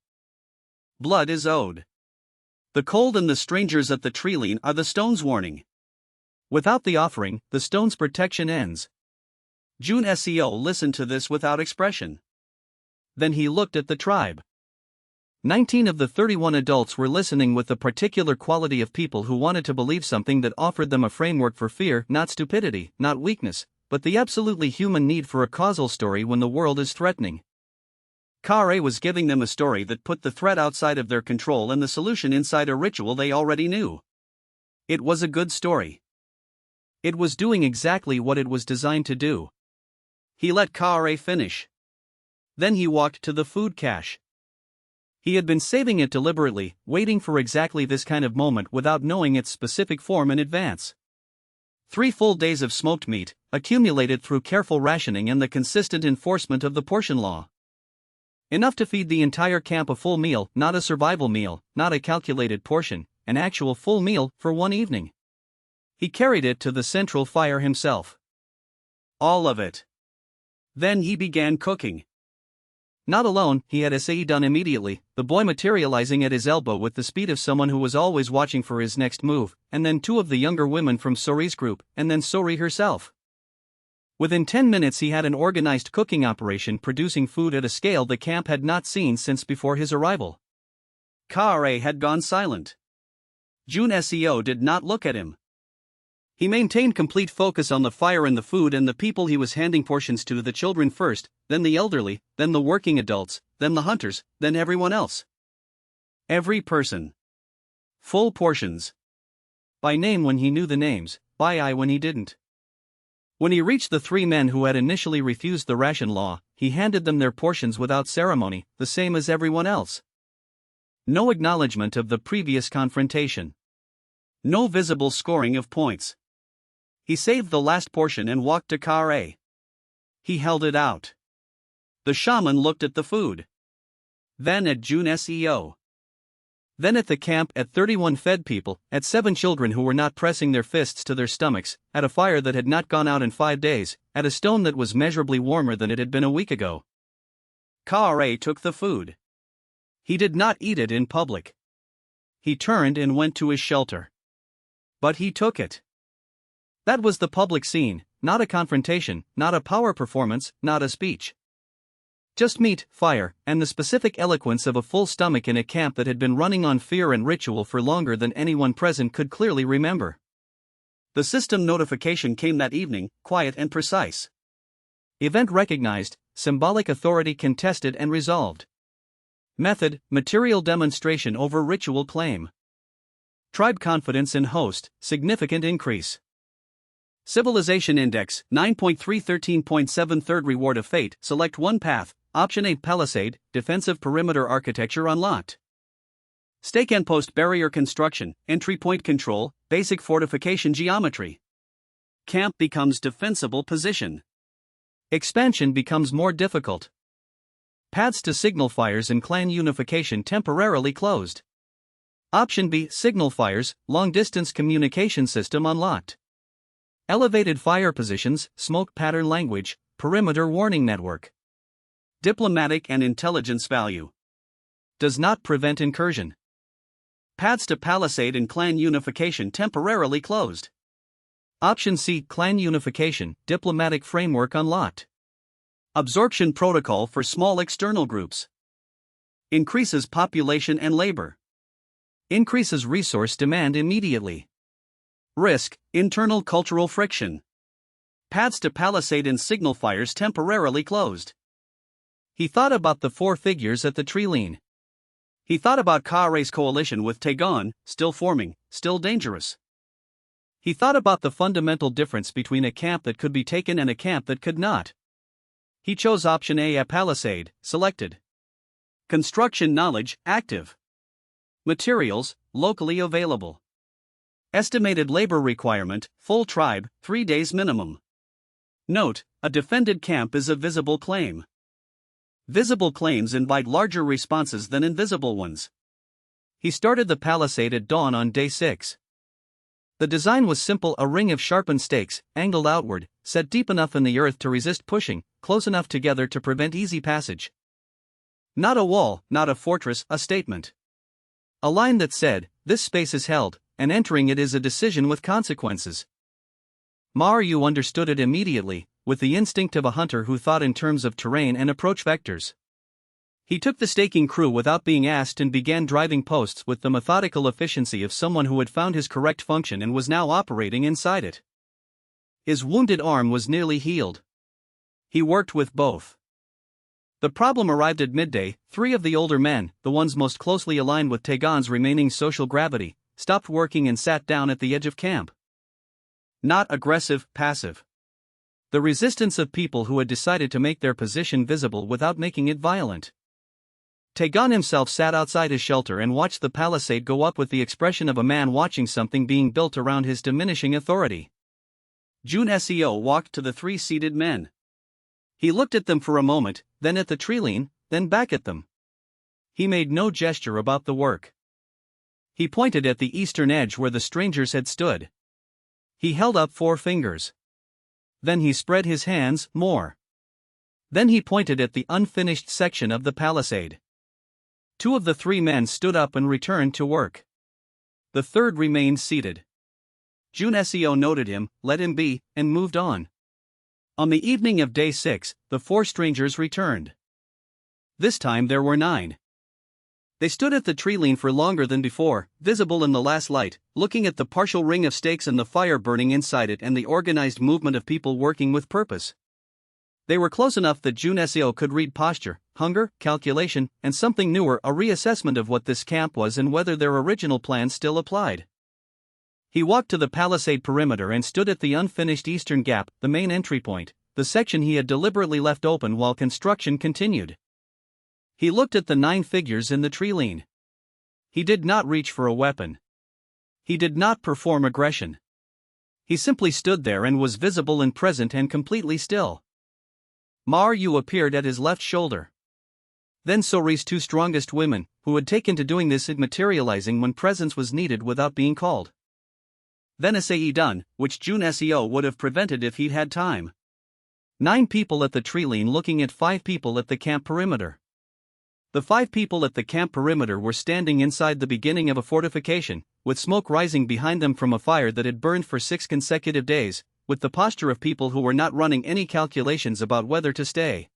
Blood is owed. The cold and the strangers at the treeline are the stone's warning. Without the offering, the stone's protection ends. Jun Seo listened to this without expression. Then he looked at the tribe. 19 of the 31 adults were listening with the particular quality of people who wanted to believe something that offered them a framework for fear, not stupidity, not weakness, but the absolutely human need for a causal story when the world is threatening. Kare was giving them a story that put the threat outside of their control and the solution inside a ritual they already knew. It was a good story. It was doing exactly what it was designed to do. He let Kare finish. Then he walked to the food cache. He had been saving it deliberately, waiting for exactly this kind of moment without knowing its specific form in advance. 3 full days of smoked meat, accumulated through careful rationing and the consistent enforcement of the portion law. Enough to feed the entire camp a full meal, not a survival meal, not a calculated portion, an actual full meal for one evening. He carried it to the central fire himself. All of it. Then he began cooking. Not alone, he had essay done immediately, the boy materializing at his elbow with the speed of someone who was always watching for his next move, and then 2 of the younger women from Sori's group, and then Sori herself. Within 10 minutes he had an organized cooking operation producing food at a scale the camp had not seen since before his arrival. Kare had gone silent. Jun Seo did not look at him. He maintained complete focus on the fire and the food and the people he was handing portions to, the children first, then the elderly, then the working adults, then the hunters, then everyone else. Every person. Full portions. By name when he knew the names, by eye when he didn't. When he reached the 3 men who had initially refused the ration law, he handed them their portions without ceremony, the same as everyone else. No acknowledgement of the previous confrontation. No visible scoring of points. He saved the last portion and walked to Kare. He held it out. The shaman looked at the food. Then at Jun Seo. Then at the camp, at 31 fed people, at 7 children who were not pressing their fists to their stomachs, at a fire that had not gone out in 5 days, at a stone that was measurably warmer than it had been a week ago. Kare took the food. He did not eat it in public. He turned and went to his shelter. But he took it. That was the public scene, not a confrontation, not a power performance, not a speech. Just meat, fire, and the specific eloquence of a full stomach in a camp that had been running on fear and ritual for longer than anyone present could clearly remember. The system notification came that evening, quiet and precise. Event recognized, symbolic authority contested and resolved. Method, material demonstration over ritual claim. Tribe confidence in host, significant increase. Civilization Index, 9.313.7 Third Reward of Fate, select one path, Option 8 Palisade, Defensive Perimeter Architecture unlocked. Stake and post barrier construction, entry point control, basic fortification geometry. Camp becomes defensible position. Expansion becomes more difficult. Paths to signal fires and clan unification temporarily closed. Option B Signal fires, long distance communication system unlocked. Elevated fire positions, smoke pattern language, perimeter warning network. Diplomatic and intelligence value. Does not prevent incursion. Paths to palisade and clan unification temporarily closed. Option C Clan unification, diplomatic framework unlocked. Absorption protocol for small external groups. Increases population and labor. Increases resource demand immediately. Risk, internal cultural friction. Paths to palisade and signal fires temporarily closed. He thought about the 4 figures at the treeline. He thought about Kare's coalition with Taegon, still forming, still dangerous. He thought about the fundamental difference between a camp that could be taken and a camp that could not. He chose option A palisade, selected. Construction knowledge, active. Materials, locally available. Estimated labor requirement, full tribe, 3 days minimum. Note, a defended camp is a visible claim. Visible claims invite larger responses than invisible ones. He started the palisade at dawn on day 6. The design was simple: a ring of sharpened stakes, angled outward, set deep enough in the earth to resist pushing, close enough together to prevent easy passage. Not a wall, not a fortress, a statement. A line that said, this space is held, and entering it is a decision with consequences. Ma Ryu understood it immediately, with the instinct of a hunter who thought in terms of terrain and approach vectors. He took the staking crew without being asked and began driving posts with the methodical efficiency of someone who had found his correct function and was now operating inside it. His wounded arm was nearly healed. He worked with both. The problem arrived at midday. 3 of the older men, the ones most closely aligned with Taegon's remaining social gravity, stopped working and sat down at the edge of camp. Not aggressive, passive. The resistance of people who had decided to make their position visible without making it violent. Taegon himself sat outside his shelter and watched the palisade go up with the expression of a man watching something being built around his diminishing authority. Jun Seo walked to the 3 seated men. He looked at them for a moment, then at the treeline, then back at them. He made no gesture about the work. He pointed at the eastern edge where the strangers had stood. He held up 4 fingers. Then he spread his hands, more. Then he pointed at the unfinished section of the palisade. 2 of the 3 men stood up and returned to work. The 3rd remained seated. Jun Seo noted him, let him be, and moved on. On the evening of day 6, the 4 strangers returned. This time there were 9. They stood at the treeline for longer than before, visible in the last light, looking at the partial ring of stakes and the fire burning inside it and the organized movement of people working with purpose. They were close enough that Jun Seo could read posture, hunger, calculation, and something newer, a reassessment of what this camp was and whether their original plan still applied. He walked to the palisade perimeter and stood at the unfinished eastern gap, the main entry point, the section he had deliberately left open while construction continued. He looked at the 9 figures in the treeline. He did not reach for a weapon. He did not perform aggression. He simply stood there and was visible and present and completely still. Ma Ryu appeared at his left shoulder. Then Sori's 2 strongest women, who had taken to doing this and materializing when presence was needed without being called. Then a Sei done, which Jun Seo would have prevented if he'd had time. 9 people at the treeline looking at 5 people at the camp perimeter. The 5 people at the camp perimeter were standing inside the beginning of a fortification, with smoke rising behind them from a fire that had burned for 6 consecutive days, with the posture of people who were not running any calculations about whether to stay.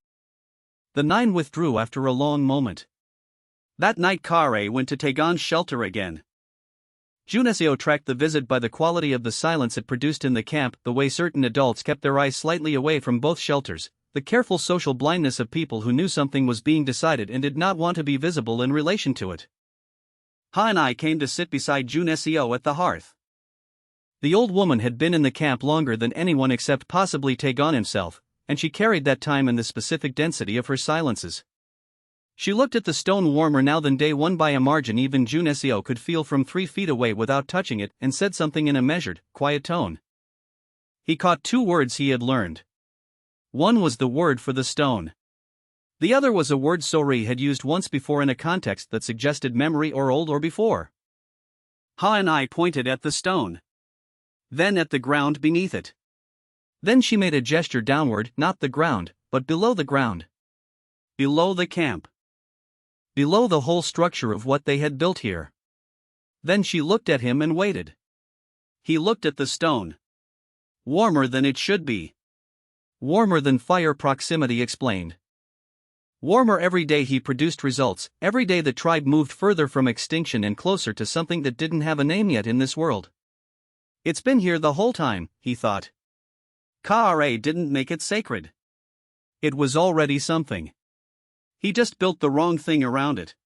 The 9 withdrew after a long moment. That night Kare went to Taegon's shelter again. Jun Seo tracked the visit by the quality of the silence it produced in the camp, the way certain adults kept their eyes slightly away from both shelters, the careful social blindness of people who knew something was being decided and did not want to be visible in relation to it. Ha and I came to sit beside Jun Seo at the hearth. The old woman had been in the camp longer than anyone except possibly Taegon himself, and she carried that time and the specific density of her silences. She looked at the stone warmer now than day 1 by a margin even Jun Seo could feel from 3 feet away without touching it, and said something in a measured, quiet tone. He caught 2 words he had learned. One was the word for the stone. The other was a word Sori had used once before in a context that suggested memory or old or before. Ha and I pointed at the stone. Then at the ground beneath it. Then she made a gesture downward, not the ground, but below the ground. Below the camp. Below the whole structure of what they had built here. Then she looked at him and waited. He looked at the stone. Warmer than it should be. Warmer than fire proximity explained. Warmer every day he produced results, every day the tribe moved further from extinction and closer to something that didn't have a name yet in this world. It's been here the whole time, he thought. Kare didn't make it sacred. It was already something. He just built the wrong thing around it.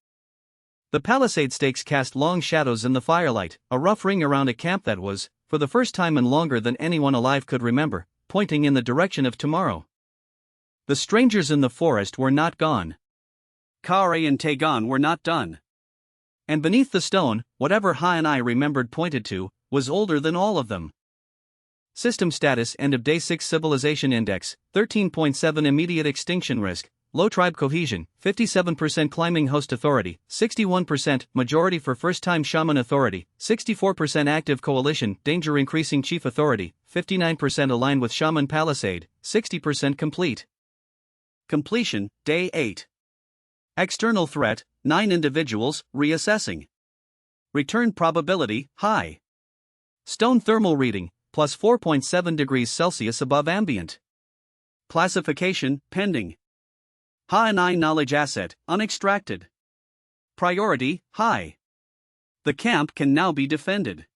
The palisade stakes cast long shadows in the firelight, a rough ring around a camp that was, for the first time and longer than anyone alive could remember, pointing in the direction of tomorrow. The strangers in the forest were not gone. Kare and Taegon were not done. And beneath the stone, whatever Ha and I remembered pointed to, was older than all of them. System status: end of day 6 civilization index, 13.7 immediate extinction risk, low tribe cohesion, 57% climbing host authority, 61% majority for first-time shaman authority, 64% active coalition, danger increasing chief authority, 59% aligned with shaman palisade, 60% complete. Completion, day 8. External threat, 9 individuals, reassessing. Return probability, high. Stone thermal reading, plus 4.7 degrees Celsius above ambient. Classification, pending. Ha-9 knowledge asset, unextracted. Priority, high. The camp can now be defended.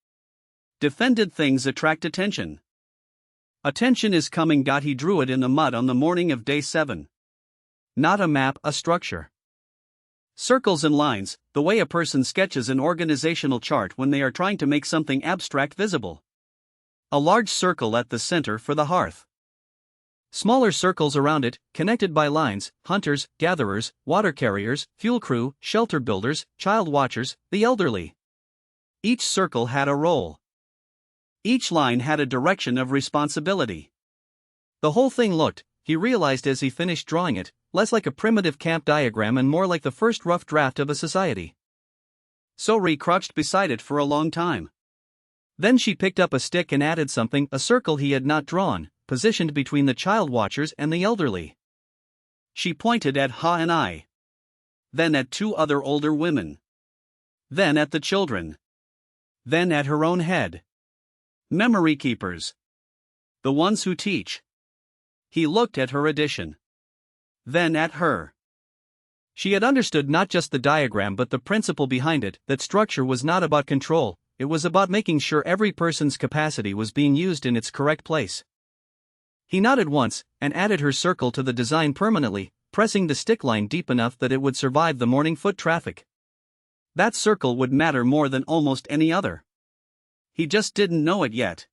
Defended things attract attention. Attention is coming. He drew it in the mud on the morning of day 7. Not a map, a structure. Circles and lines, the way a person sketches an organizational chart when they are trying to make something abstract visible. A large circle at the center for the hearth. Smaller circles around it, connected by lines: hunters, gatherers, water carriers, fuel crew, shelter builders, child watchers, the elderly. Each circle had a role. Each line had a direction of responsibility. The whole thing looked, he realized as he finished drawing it, less like a primitive camp diagram and more like the first rough draft of a society. Sori crouched beside it for a long time. Then she picked up a stick and added something, a circle he had not drawn, positioned between the child watchers and the elderly. She pointed at Ha and I. Then at 2 other older women. Then at the children. Then at her own head. Memory keepers. The ones who teach. He looked at her addition. Then at her. She had understood not just the diagram but the principle behind it, that structure was not about control, it was about making sure every person's capacity was being used in its correct place. He nodded once, and added her circle to the design permanently, pressing the stick line deep enough that it would survive the morning foot traffic. That circle would matter more than almost any other. He just didn't know it yet.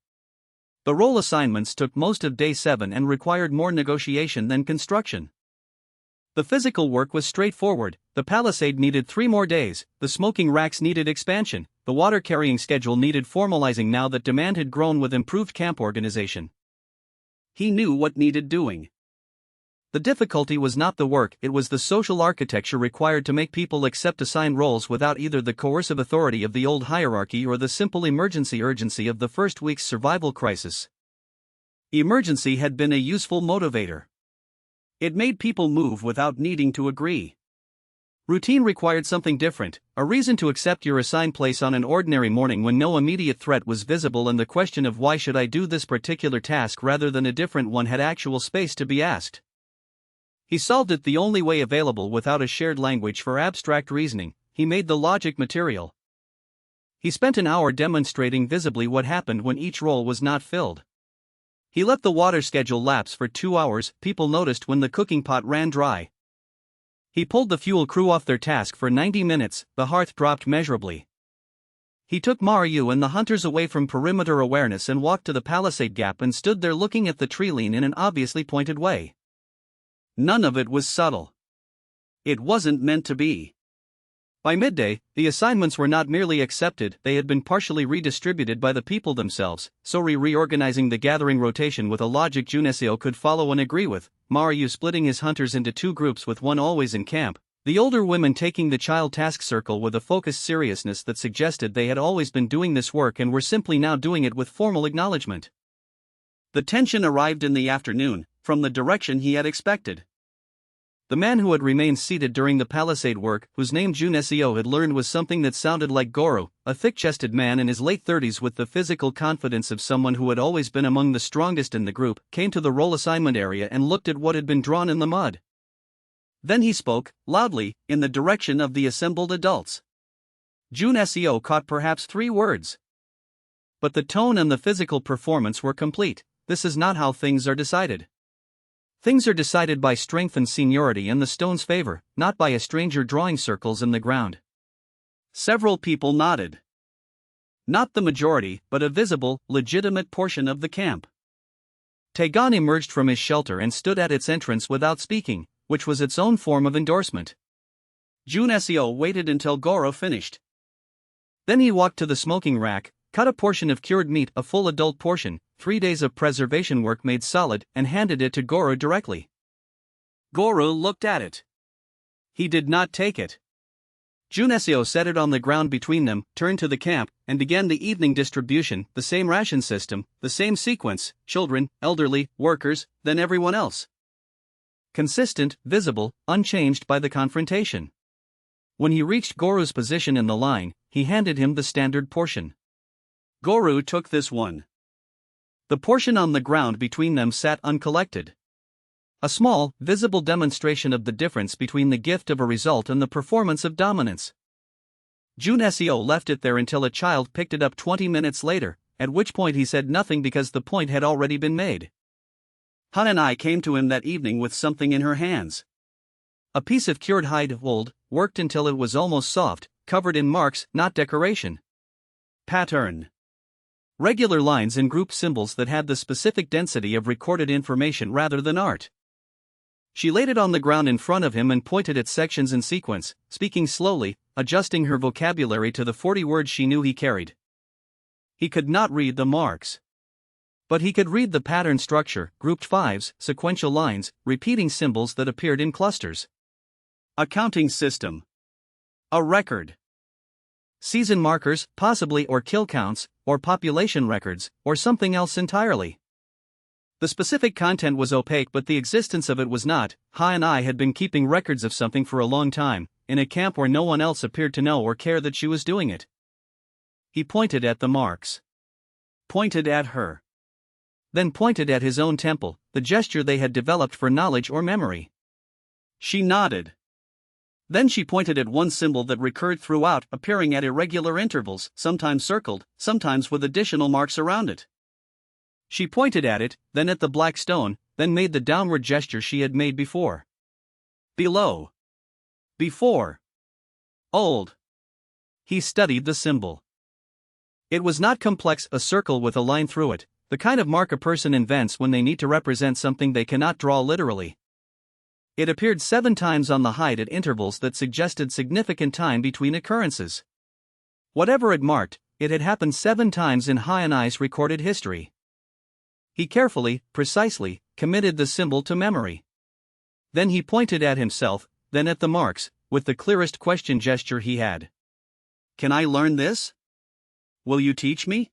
The role assignments took most of day 7 and required more negotiation than construction. The physical work was straightforward. The palisade needed 3 more days, the smoking racks needed expansion, the water carrying schedule needed formalizing now that demand had grown with improved camp organization. He knew what needed doing. The difficulty was not the work, it was the social architecture required to make people accept assigned roles without either the coercive authority of the old hierarchy or the simple emergency urgency of the first week's survival crisis. Emergency had been a useful motivator. It made people move without needing to agree. Routine required something different, a reason to accept your assigned place on an ordinary morning when no immediate threat was visible and the question of why should I do this particular task rather than a different one had actual space to be asked. He solved it the only way available without a shared language for abstract reasoning. He made the logic material. He spent an hour demonstrating visibly what happened when each role was not filled. He let the water schedule lapse for 2 hours, people noticed when the cooking pot ran dry. He pulled the fuel crew off their task for 90 minutes, the hearth dropped measurably. He took Mario and the hunters away from perimeter awareness and walked to the palisade gap and stood there looking at the tree line in an obviously pointed way. None of it was subtle. It wasn't meant to be. By midday, the assignments were not merely accepted, they had been partially redistributed by the people themselves, Sori reorganizing the gathering rotation with a logic Junesio could follow and agree with, Mario splitting his hunters into 2 groups with one always in camp, the older women taking the child task circle with a focused seriousness that suggested they had always been doing this work and were simply now doing it with formal acknowledgement. The tension arrived in the afternoon, from the direction he had expected. The man who had remained seated during the palisade work, whose name Junesio had learned was something that sounded like Goro, a thick-chested man in his late 30s with the physical confidence of someone who had always been among the strongest in the group, came to the role assignment area and looked at what had been drawn in the mud. Then he spoke, loudly, in the direction of the assembled adults. Junesio caught perhaps 3 words. But the tone and the physical performance were complete. This is not how things are decided. Things are decided by strength and seniority in the stone's favor, not by a stranger drawing circles in the ground. Several people nodded. Not the majority, but a visible, legitimate portion of the camp. Taegon emerged from his shelter and stood at its entrance without speaking, which was its own form of endorsement. Junesio waited until Goro finished. Then he walked to the smoking rack, cut a portion of cured meat, a full adult portion, 3 days of preservation work made solid, and handed it to Goro directly. Goro looked at it. He did not take it. Junesio set it on the ground between them, turned to the camp, and began the evening distribution, the same ration system, the same sequence, children, elderly, workers, then everyone else. consistent, visible, unchanged by the confrontation. When he reached Goru's position in the line, he handed him the standard portion. Goru took this one. The portion on the ground between them sat uncollected. A small, visible demonstration of the difference between the gift of a result and the performance of dominance. Jun Seo left it there until a child picked it up 20 minutes later, at which point he said nothing because the point had already been made. Han and I came to him that evening with something in her hands. A piece of cured hide, old, worked until it was almost soft, covered in marks, not decoration. Pattern. Regular lines and group symbols that had the specific density of recorded information rather than art. She laid it on the ground in front of him and pointed at sections in sequence, speaking slowly, adjusting her vocabulary to the 40 words she knew he carried. He could not read the marks. But he could read the pattern structure, grouped fives, sequential lines, repeating symbols that appeared in clusters. A counting system. A record. Season markers, possibly, or kill counts, or population records, or something else entirely. The specific content was opaque, but the existence of it was not. Ha and I had been keeping records of something for a long time, in a camp where no one else appeared to know or care that she was doing it. He pointed at the marks. Pointed at her. Then pointed at his own temple, the gesture they had developed for knowledge or memory. She nodded. Then she pointed at one symbol that recurred throughout, appearing at irregular intervals, sometimes circled, sometimes with additional marks around it. She pointed at it, then at the black stone, then made the downward gesture she had made before. Below. Before. Old. He studied the symbol. It was not complex, a circle with a line through it, the kind of mark a person invents when they need to represent something they cannot draw literally. It appeared 7 times on the hide at intervals that suggested significant time between occurrences. Whatever it marked, it had happened 7 times in Ha and I's recorded history. He carefully, precisely, committed the symbol to memory. Then he pointed at himself, then at the marks, with the clearest question gesture he had. Can I learn this? Will you teach me?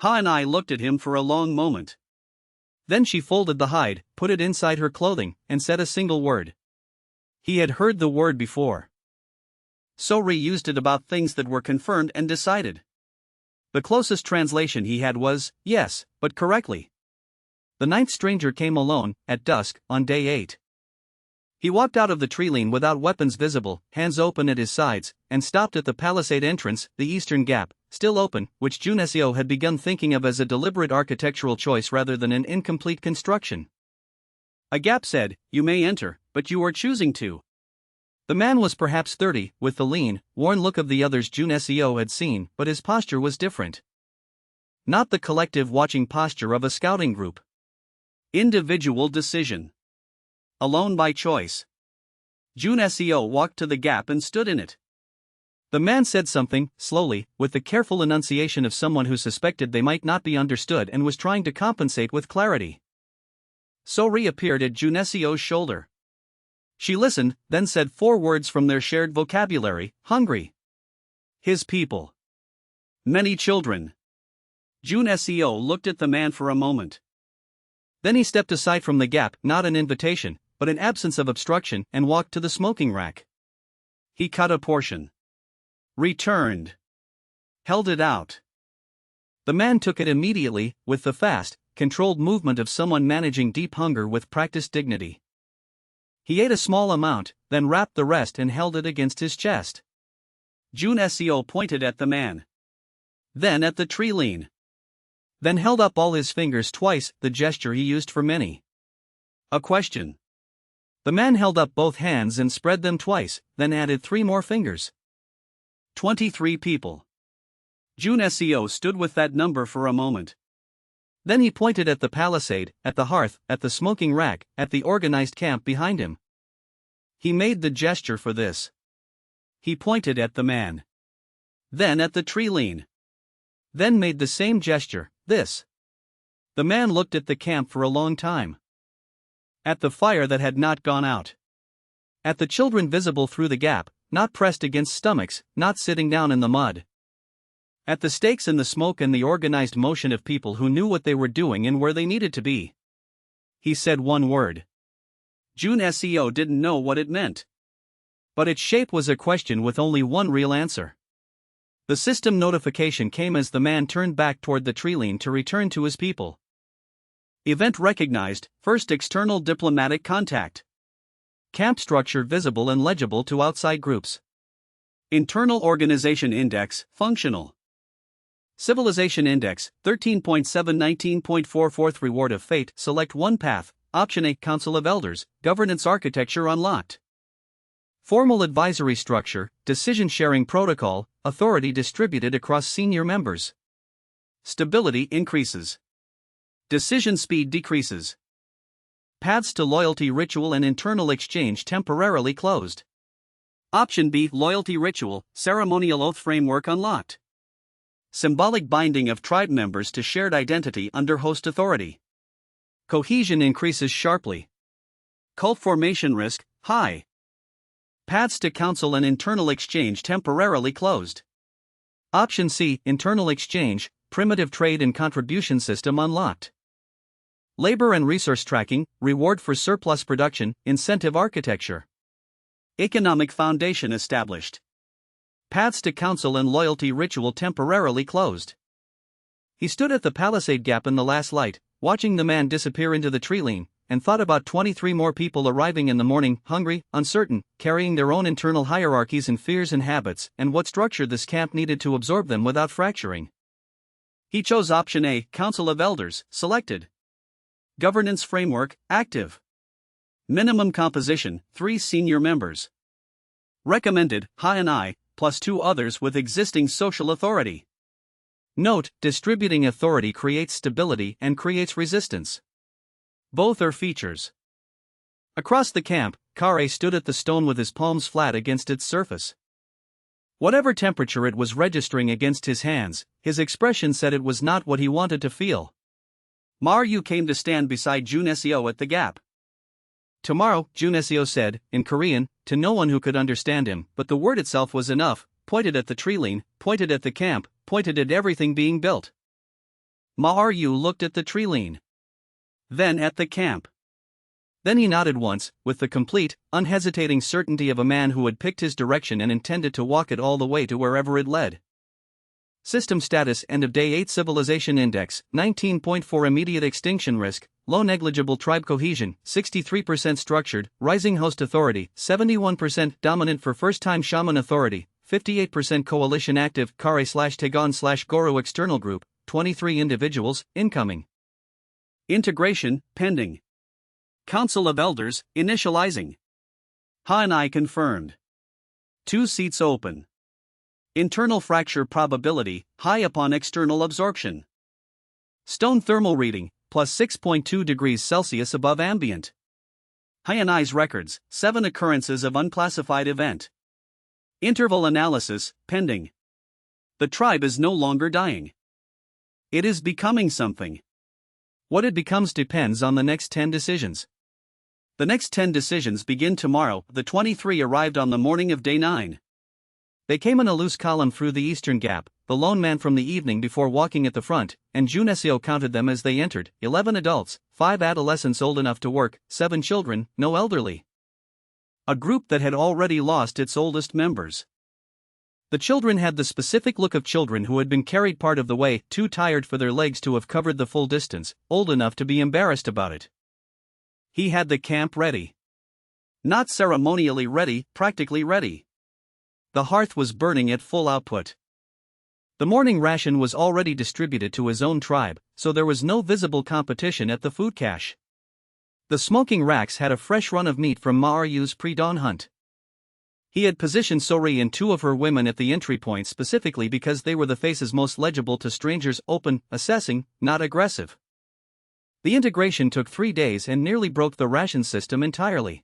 Ha and I looked at him for a long moment. Then she folded the hide, put it inside her clothing, and said a single word. He had heard the word before. Sori used it about things that were confirmed and decided. The closest translation he had was, yes, but correctly. The 9th stranger came alone, at dusk, on day 8. He walked out of the treeline without weapons visible, hands open at his sides, and stopped at the palisade entrance, the eastern gap, still open, which Jun Seo had begun thinking of as a deliberate architectural choice rather than an incomplete construction. A gap said, "You may enter, but you are choosing to." The man was perhaps 30, with the lean, worn look of the others Jun Seo had seen, but his posture was different. Not the collective watching posture of a scouting group. Individual decision. Alone by choice. Jun Seo walked to the gap and stood in it. The man said something, slowly, with the careful enunciation of someone who suspected they might not be understood and was trying to compensate with clarity. Sori appeared at Jun Seo's shoulder. She listened, then said 4 words from their shared vocabulary: hungry. His people. Many children. Jun Seo looked at the man for a moment. Then he stepped aside from the gap, not an invitation, but an absence of obstruction, and walked to the smoking rack. He cut a portion. Returned. Held it out. The man took it immediately, with the fast, controlled movement of someone managing deep hunger with practiced dignity. He ate a small amount, then wrapped the rest and held it against his chest. Jun Seo pointed at the man. Then at the treeline. Then held up all his fingers twice, the gesture he used for many. A question. The man held up both hands and spread them twice, then added 3 more fingers. 23 people. Jun Seo stood with that number for a moment. Then he pointed at the palisade, at the hearth, at the smoking rack, at the organized camp behind him. He made the gesture for this. He pointed at the man. Then at the treeline. Then made the same gesture, this. The man looked at the camp for a long time. At the fire that had not gone out. At the children visible through the gap, not pressed against stomachs, not sitting down in the mud. At the stakes in the smoke and the organized motion of people who knew what they were doing and where they needed to be. He said one word. June SEO didn't know what it meant. But its shape was a question with only one real answer. The system notification came as the man turned back toward the treeline to return to his people. Event recognized, first external diplomatic contact. Camp structure visible and legible to outside groups. Internal organization index, functional. Civilization index, 13.7 19.4 Fourth reward of fate, select one path, option A, Council of Elders, governance architecture unlocked. Formal advisory structure, decision-sharing protocol, authority distributed across senior members. Stability increases. Decision speed decreases. Paths to loyalty ritual and internal exchange temporarily closed. Option B, loyalty ritual, ceremonial oath framework unlocked. Symbolic binding of tribe members to shared identity under host authority. Cohesion increases sharply. Cult formation risk, high. Paths to council and internal exchange temporarily closed. Option C, internal exchange, primitive trade and contribution system unlocked. Labor and resource tracking, reward for surplus production, incentive architecture. Economic foundation established. Paths to council and loyalty ritual temporarily closed. He stood at the palisade gap in the last light, watching the man disappear into the treeline, and thought about 23 more people arriving in the morning, hungry, uncertain, carrying their own internal hierarchies and fears and habits, and what structure this camp needed to absorb them without fracturing. He chose option A, Council of Elders, selected. Governance framework, active. Minimum composition, 3 senior members. Recommended, high and I, plus 2 others with existing social authority. Note, distributing authority creates stability and creates resistance. Both are features. Across the camp, Kare stood at the stone with his palms flat against its surface. Whatever temperature it was registering against his hands, his expression said it was not what he wanted to feel. Maryu came to stand beside Jun Seo at the gap. Tomorrow, Jun Seo said, in Korean, to no one who could understand him, but the word itself was enough, pointed at the treeline, pointed at the camp, pointed at everything being built. Maryu looked at the treeline. Then at the camp. Then he nodded once, with the complete, unhesitating certainty of a man who had picked his direction and intended to walk it all the way to wherever it led. System status end of day 8 civilization index, 19.4 immediate extinction risk, low negligible tribe cohesion, 63% structured, rising host authority, 71% dominant for first-time shaman authority, 58% coalition active, Kare/Tagon/Goro external group, 23 individuals, incoming. Integration, pending. Council of Elders, initializing. Hanai confirmed. 2 seats open. Internal fracture probability, high upon external absorption. Stone thermal reading, plus 6.2 degrees Celsius above ambient. Hanai's records, 7 occurrences of unclassified event. Interval analysis, pending. The tribe is no longer dying. It is becoming something. What it becomes depends on the next 10 decisions. The next 10 decisions begin tomorrow. The 23 arrived on the morning of day 9. They came in a loose column through the eastern gap, the lone man from the evening before walking at the front, and Jun Seo counted them as they entered, 11 adults, 5 adolescents old enough to work, 7 children, no elderly. A group that had already lost its oldest members. The children had the specific look of children who had been carried part of the way, too tired for their legs to have covered the full distance, old enough to be embarrassed about it. He had the camp ready. Not ceremonially ready, practically ready. The hearth was burning at full output. The morning ration was already distributed to his own tribe, so there was no visible competition at the food cache. The smoking racks had a fresh run of meat from Maryu's pre-dawn hunt. He had positioned Sori and 2 of her women at the entry point specifically because they were the faces most legible to strangers, open, assessing, not aggressive. The integration took 3 days and nearly broke the ration system entirely.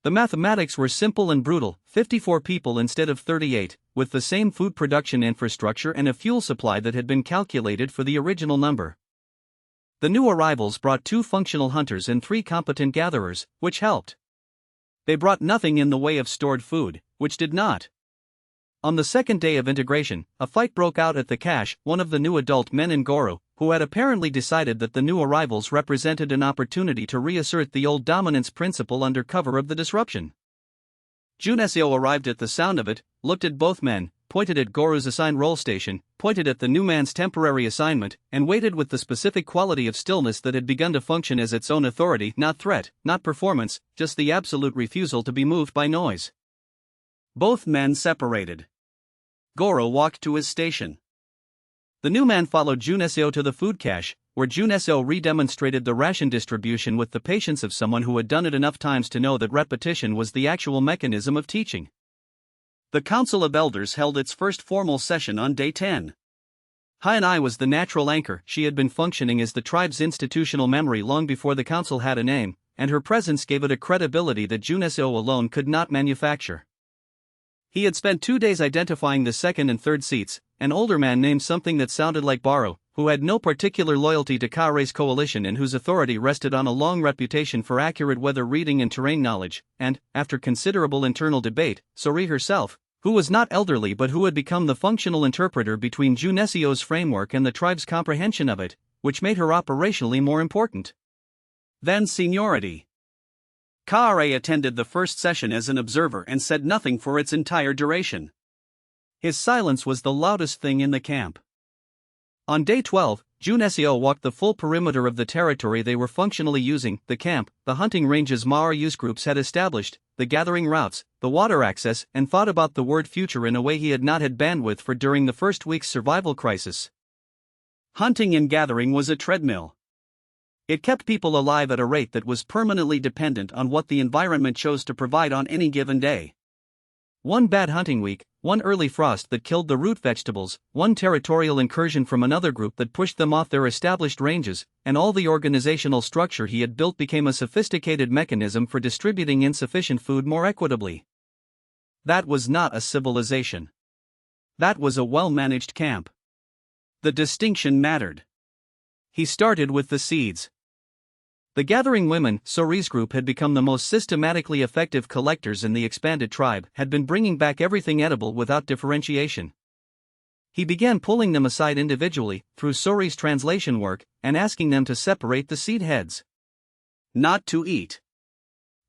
The mathematics were simple and brutal, 54 people instead of 38, with the same food production infrastructure and a fuel supply that had been calculated for the original number. The new arrivals brought 2 functional hunters and 3 competent gatherers, which helped. They brought nothing in the way of stored food, which did not. On the second day of integration, a fight broke out at the cache. One of the new adult men in Goro, who had apparently decided that the new arrivals represented an opportunity to reassert the old dominance principle under cover of the disruption. Juneseo arrived at the sound of it, looked at both men, pointed at Goro's assigned role station, pointed at the new man's temporary assignment, and waited with the specific quality of stillness that had begun to function as its own authority, not threat, not performance, just the absolute refusal to be moved by noise. Both men separated. Goro walked to his station. The new man followed Juneseo to the food cache, where Juneseo re-demonstrated the ration distribution with the patience of someone who had done it enough times to know that repetition was the actual mechanism of teaching. The Council of Elders held its first formal session on day 10. Hyanai was the natural anchor. She had been functioning as the tribe's institutional memory long before the council had a name, and her presence gave it a credibility that Juneseo alone could not manufacture. He had spent 2 days identifying the second and third seats. An older man named something that sounded like Baro, who had no particular loyalty to Kare's coalition and whose authority rested on a long reputation for accurate weather reading and terrain knowledge, and, after considerable internal debate, Sori herself, who was not elderly but who had become the functional interpreter between Juneseo's framework and the tribe's comprehension of it, which made her operationally more important. Then seniority. Kare attended the first session as an observer and said nothing for its entire duration. His silence was the loudest thing in the camp. On day 12, Juneseo walked the full perimeter of the territory they were functionally using, the camp, the hunting ranges Maor use groups had established, the gathering routes, the water access, and thought about the word future in a way he had not had bandwidth for during the first week's survival crisis. Hunting and gathering was a treadmill. It kept people alive at a rate that was permanently dependent on what the environment chose to provide on any given day. One bad hunting week, one early frost that killed the root vegetables, one territorial incursion from another group that pushed them off their established ranges, and all the organizational structure he had built became a sophisticated mechanism for distributing insufficient food more equitably. That was not a civilization. That was a well-managed camp. The distinction mattered. He started with the seeds. The gathering women, Sori's group had become the most systematically effective collectors in the expanded tribe, had been bringing back everything edible without differentiation. He began pulling them aside individually, through Sori's translation work, and asking them to separate the seed heads. Not to eat.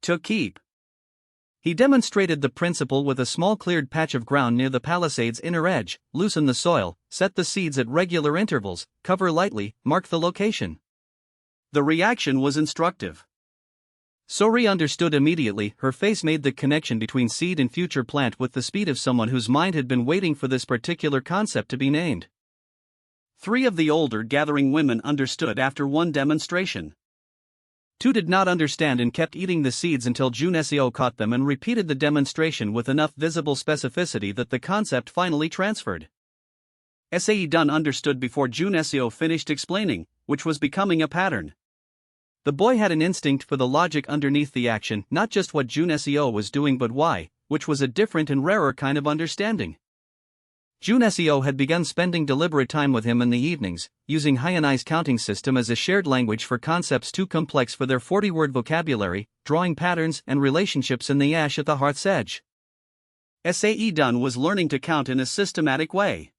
To keep. He demonstrated the principle with a small cleared patch of ground near the palisade's inner edge, loosen the soil, set the seeds at regular intervals, cover lightly, mark the location. The reaction was instructive. Sori understood immediately. Her face made the connection between seed and future plant with the speed of someone whose mind had been waiting for this particular concept to be named. 3 of the older gathering women understood after one demonstration. 2 did not understand and kept eating the seeds until Juneseo caught them and repeated the demonstration with enough visible specificity that the concept finally transferred. Sae Dun understood before Juneseo finished explaining, which was becoming a pattern. The boy had an instinct for the logic underneath the action, not just what Juneseo was doing but why, which was a different and rarer kind of understanding. Juneseo had begun spending deliberate time with him in the evenings, using Hyanai's counting system as a shared language for concepts too complex for their 40-word vocabulary, drawing patterns and relationships in the ash at the hearth's edge. Sae Dun was learning to count in a systematic way.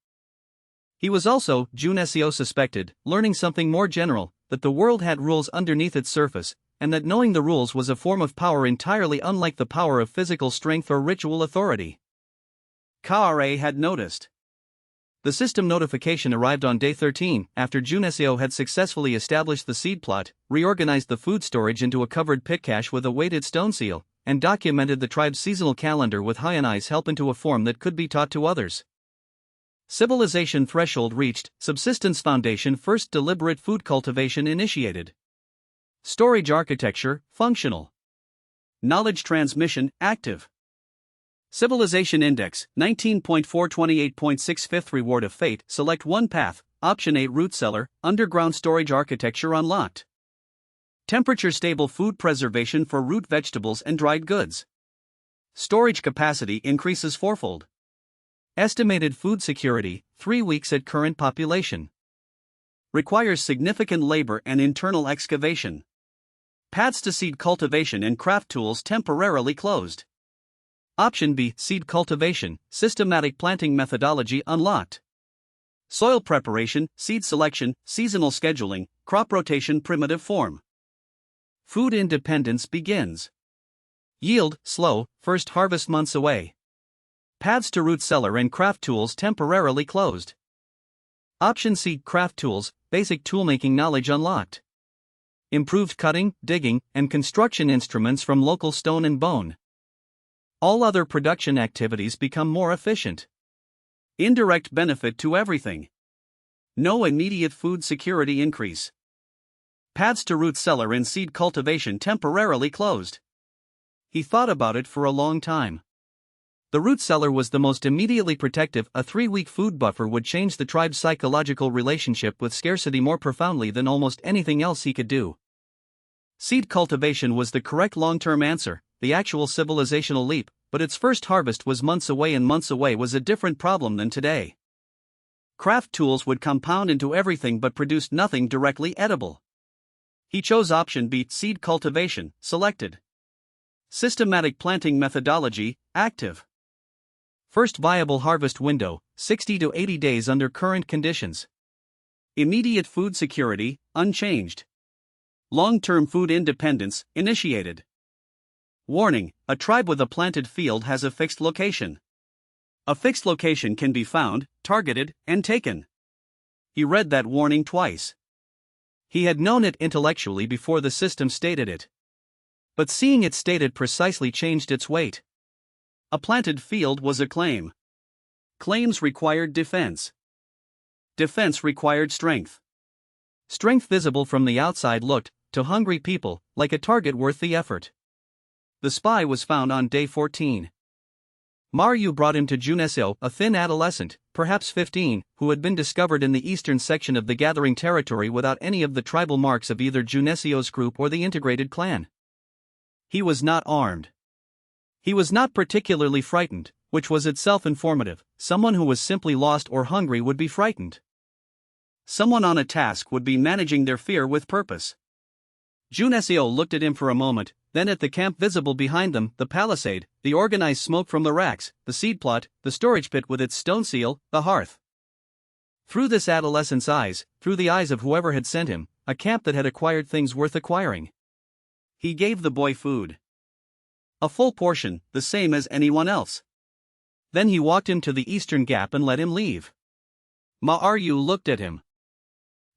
He was also, Juneseo suspected, learning something more general, that the world had rules underneath its surface, and that knowing the rules was a form of power entirely unlike the power of physical strength or ritual authority. Kare had noticed. The system notification arrived on day 13, after Juneseo had successfully established the seed plot, reorganized the food storage into a covered pit cache with a weighted stone seal, and documented the tribe's seasonal calendar with Hyanai's help into a form that could be taught to others. Civilization threshold reached, subsistence foundation first deliberate food cultivation initiated. Storage architecture, functional. Knowledge transmission, active. Civilization index, 19.428.6 Fifth reward of fate, select one path, option 8 root cellar, underground storage architecture unlocked. Temperature stable food preservation for root vegetables and dried goods. Storage capacity increases fourfold. Estimated food security, 3 weeks at current population. Requires significant labor and internal excavation. Paths to seed cultivation and craft tools temporarily closed. Option B, seed cultivation, systematic planting methodology unlocked. Soil preparation, seed selection, seasonal scheduling, crop rotation primitive form. Food independence begins. Yield, slow, first harvest months away. Paths to root cellar and craft tools temporarily closed. Option C, craft tools, basic toolmaking knowledge unlocked. Improved cutting, digging, and construction instruments from local stone and bone. All other production activities become more efficient. Indirect benefit to everything. No immediate food security increase. Paths to root cellar and seed cultivation temporarily closed. He thought about it for a long time. The root cellar was the most immediately protective. A 3-week food buffer would change the tribe's psychological relationship with scarcity more profoundly than almost anything else he could do. Seed cultivation was the correct long-term answer, the actual civilizational leap, but its first harvest was months away, and months away was a different problem than today. Craft tools would compound into everything but produced nothing directly edible. He chose option B, seed cultivation, selected. Systematic planting methodology, active. First viable harvest window, 60 to 80 days under current conditions. Immediate food security, unchanged. Long-term food independence, initiated. Warning, a tribe with a planted field has a fixed location. A fixed location can be found, targeted, and taken. He read that warning twice. He had known it intellectually before the system stated it. But seeing it stated precisely changed its weight. A planted field was a claim. Claims required defense. Defense required strength. Strength visible from the outside looked, to hungry people, like a target worth the effort. The spy was found on day 14. Maryu brought him to Juneseo, a thin adolescent, perhaps 15, who had been discovered in the eastern section of the gathering territory without any of the tribal marks of either Juneseo's group or the integrated clan. He was not armed. He was not particularly frightened, which was itself informative. Someone who was simply lost or hungry would be frightened. Someone on a task would be managing their fear with purpose. Juneseo looked at him for a moment, then at the camp visible behind them, the palisade, the organized smoke from the racks, the seed plot, the storage pit with its stone seal, the hearth. Through this adolescent's eyes, through the eyes of whoever had sent him, a camp that had acquired things worth acquiring. He gave the boy food. A full portion, the same as anyone else. Then he walked him to the eastern gap and let him leave. Maryu looked at him.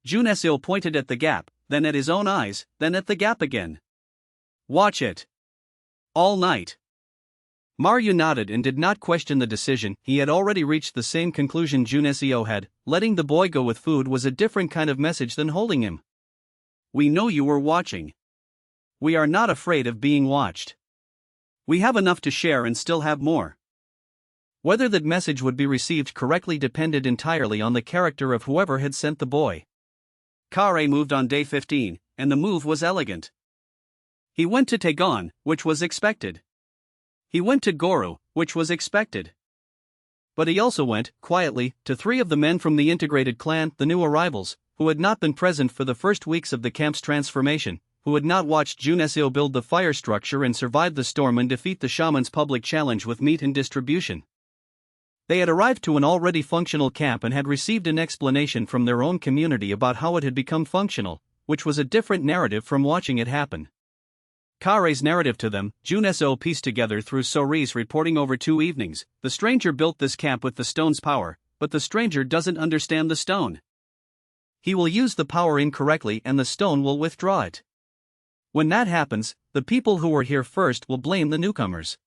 Juneseo pointed at the gap, then at his own eyes, then at the gap again. Watch it. All night. Maryu nodded and did not question the decision. He had already reached the same conclusion Juneseo had. Letting the boy go with food was a different kind of message than holding him. We know you were watching. We are not afraid of being watched. We have enough to share and still have more. Whether that message would be received correctly depended entirely on the character of whoever had sent the boy. Kare moved on day 15, and the move was elegant. He went to Taegon, which was expected. He went to Goru, which was expected. But he also went, quietly, to 3 of the men from the integrated clan, the new arrivals, who had not been present for the first weeks of the camp's transformation, who had not watched Juneseo build the fire structure and survive the storm and defeat the shaman's public challenge with meat and distribution. They had arrived to an already functional camp and had received an explanation from their own community about how it had become functional, which was a different narrative from watching it happen. Kare's narrative to them, Juneseo pieced together through Sori's reporting over 2 evenings. The stranger built this camp with the stone's power, but the stranger doesn't understand the stone. He will use the power incorrectly and the stone will withdraw it. When that happens, the people who were here first will blame the newcomers.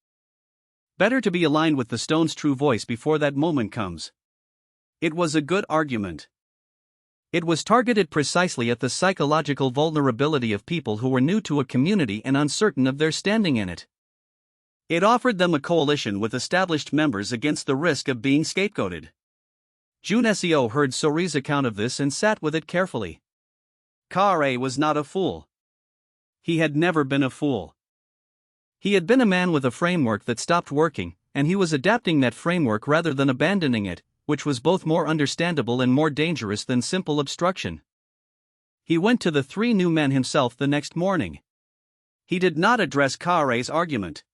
Better to be aligned with the stone's true voice before that moment comes. It was a good argument. It was targeted precisely at the psychological vulnerability of people who were new to a community and uncertain of their standing in it. It offered them a coalition with established members against the risk of being scapegoated. Juneseo heard Sori's account of this and sat with it carefully. Kare was not a fool. He had never been a fool. He had been a man with a framework that stopped working, and he was adapting that framework rather than abandoning it, which was both more understandable and more dangerous than simple obstruction. He went to the 3 new men himself the next morning. He did not address Kare's argument.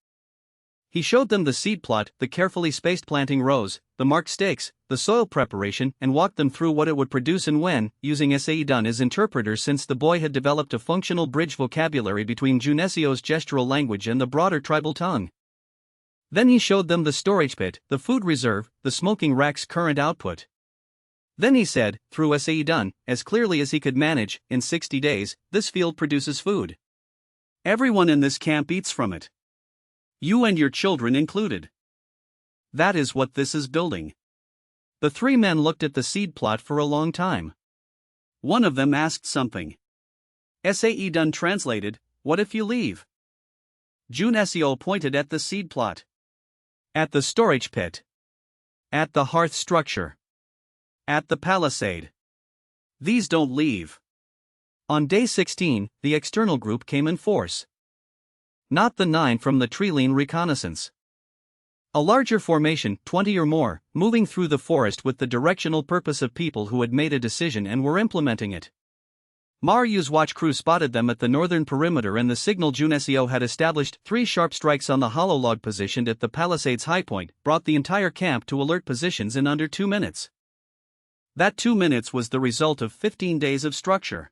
He showed them the seed plot, the carefully spaced planting rows, the marked stakes, the soil preparation, and walked them through what it would produce and when, using Saidan as interpreter since the boy had developed a functional bridge vocabulary between Junesio's gestural language and the broader tribal tongue. Then he showed them the storage pit, the food reserve, the smoking rack's current output. Then he said, through Saidan, as clearly as he could manage, in 60 days, this field produces food. Everyone in this camp eats from it. You and your children included. That is what this is building. The three men looked at the seed plot for a long time. One of them asked something. Saidan translated, "What if you leave?" Junesio pointed at the seed plot. At the storage pit. At the hearth structure. At the palisade. These don't leave. On day 16, the external group came in force. Not the 9 from the Trilene reconnaissance. A larger formation, 20 or more, moving through the forest with the directional purpose of people who had made a decision and were implementing it. Maryu's watch crew spotted them at the northern perimeter, and the signal Junesio had established 3 sharp strikes on the hollow log positioned at the palisade's high point brought the entire camp to alert positions in under 2 minutes. That 2 minutes was the result of 15 days of structure.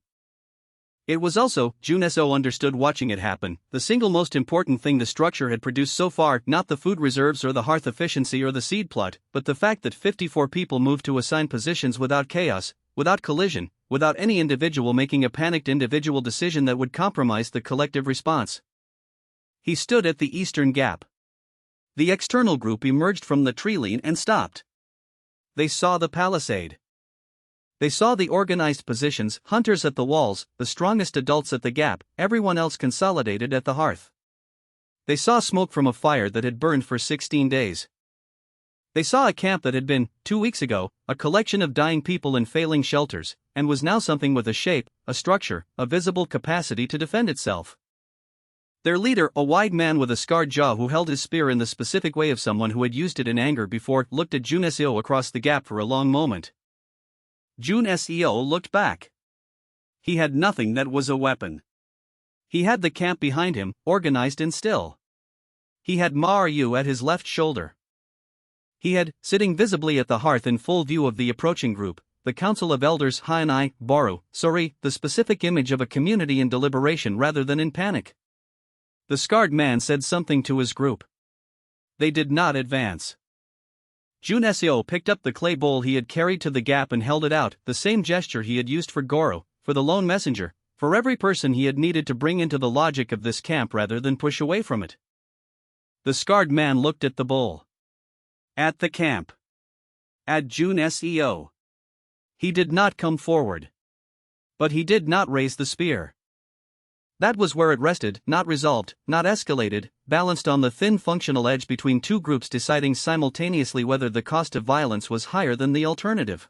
It was also, Junesio understood watching it happen, the single most important thing the structure had produced so far, not the food reserves or the hearth efficiency or the seed plot, but the fact that 54 people moved to assigned positions without chaos, without collision, without any individual making a panicked individual decision that would compromise the collective response. He stood at the eastern gap. The external group emerged from the Trilene and stopped. They saw the palisade. They saw the organized positions, hunters at the walls, the strongest adults at the gap, everyone else consolidated at the hearth. They saw smoke from a fire that had burned for 16 days. They saw a camp that had been, 2 weeks ago, a collection of dying people in failing shelters, and was now something with a shape, a structure, a visible capacity to defend itself. Their leader, a wide man with a scarred jaw who held his spear in the specific way of someone who had used it in anger before, looked at Junesio across the gap for a long moment. Junesio looked back. He had nothing that was a weapon. He had the camp behind him, organized and still. He had Maryu at his left shoulder. He had, sitting visibly at the hearth in full view of the approaching group, the Council of Elders Hainai, Baru, Sori, the specific image of a community in deliberation rather than in panic. The scarred man said something to his group. They did not advance. Junesio picked up the clay bowl he had carried to the gap and held it out, the same gesture he had used for Goro, for the lone messenger, for every person he had needed to bring into the logic of this camp rather than push away from it. The scarred man looked at the bowl. At the camp. At Junesio. He did not come forward. But he did not raise the spear. That was where it rested, not resolved, not escalated, balanced on the thin functional edge between two groups deciding simultaneously whether the cost of violence was higher than the alternative.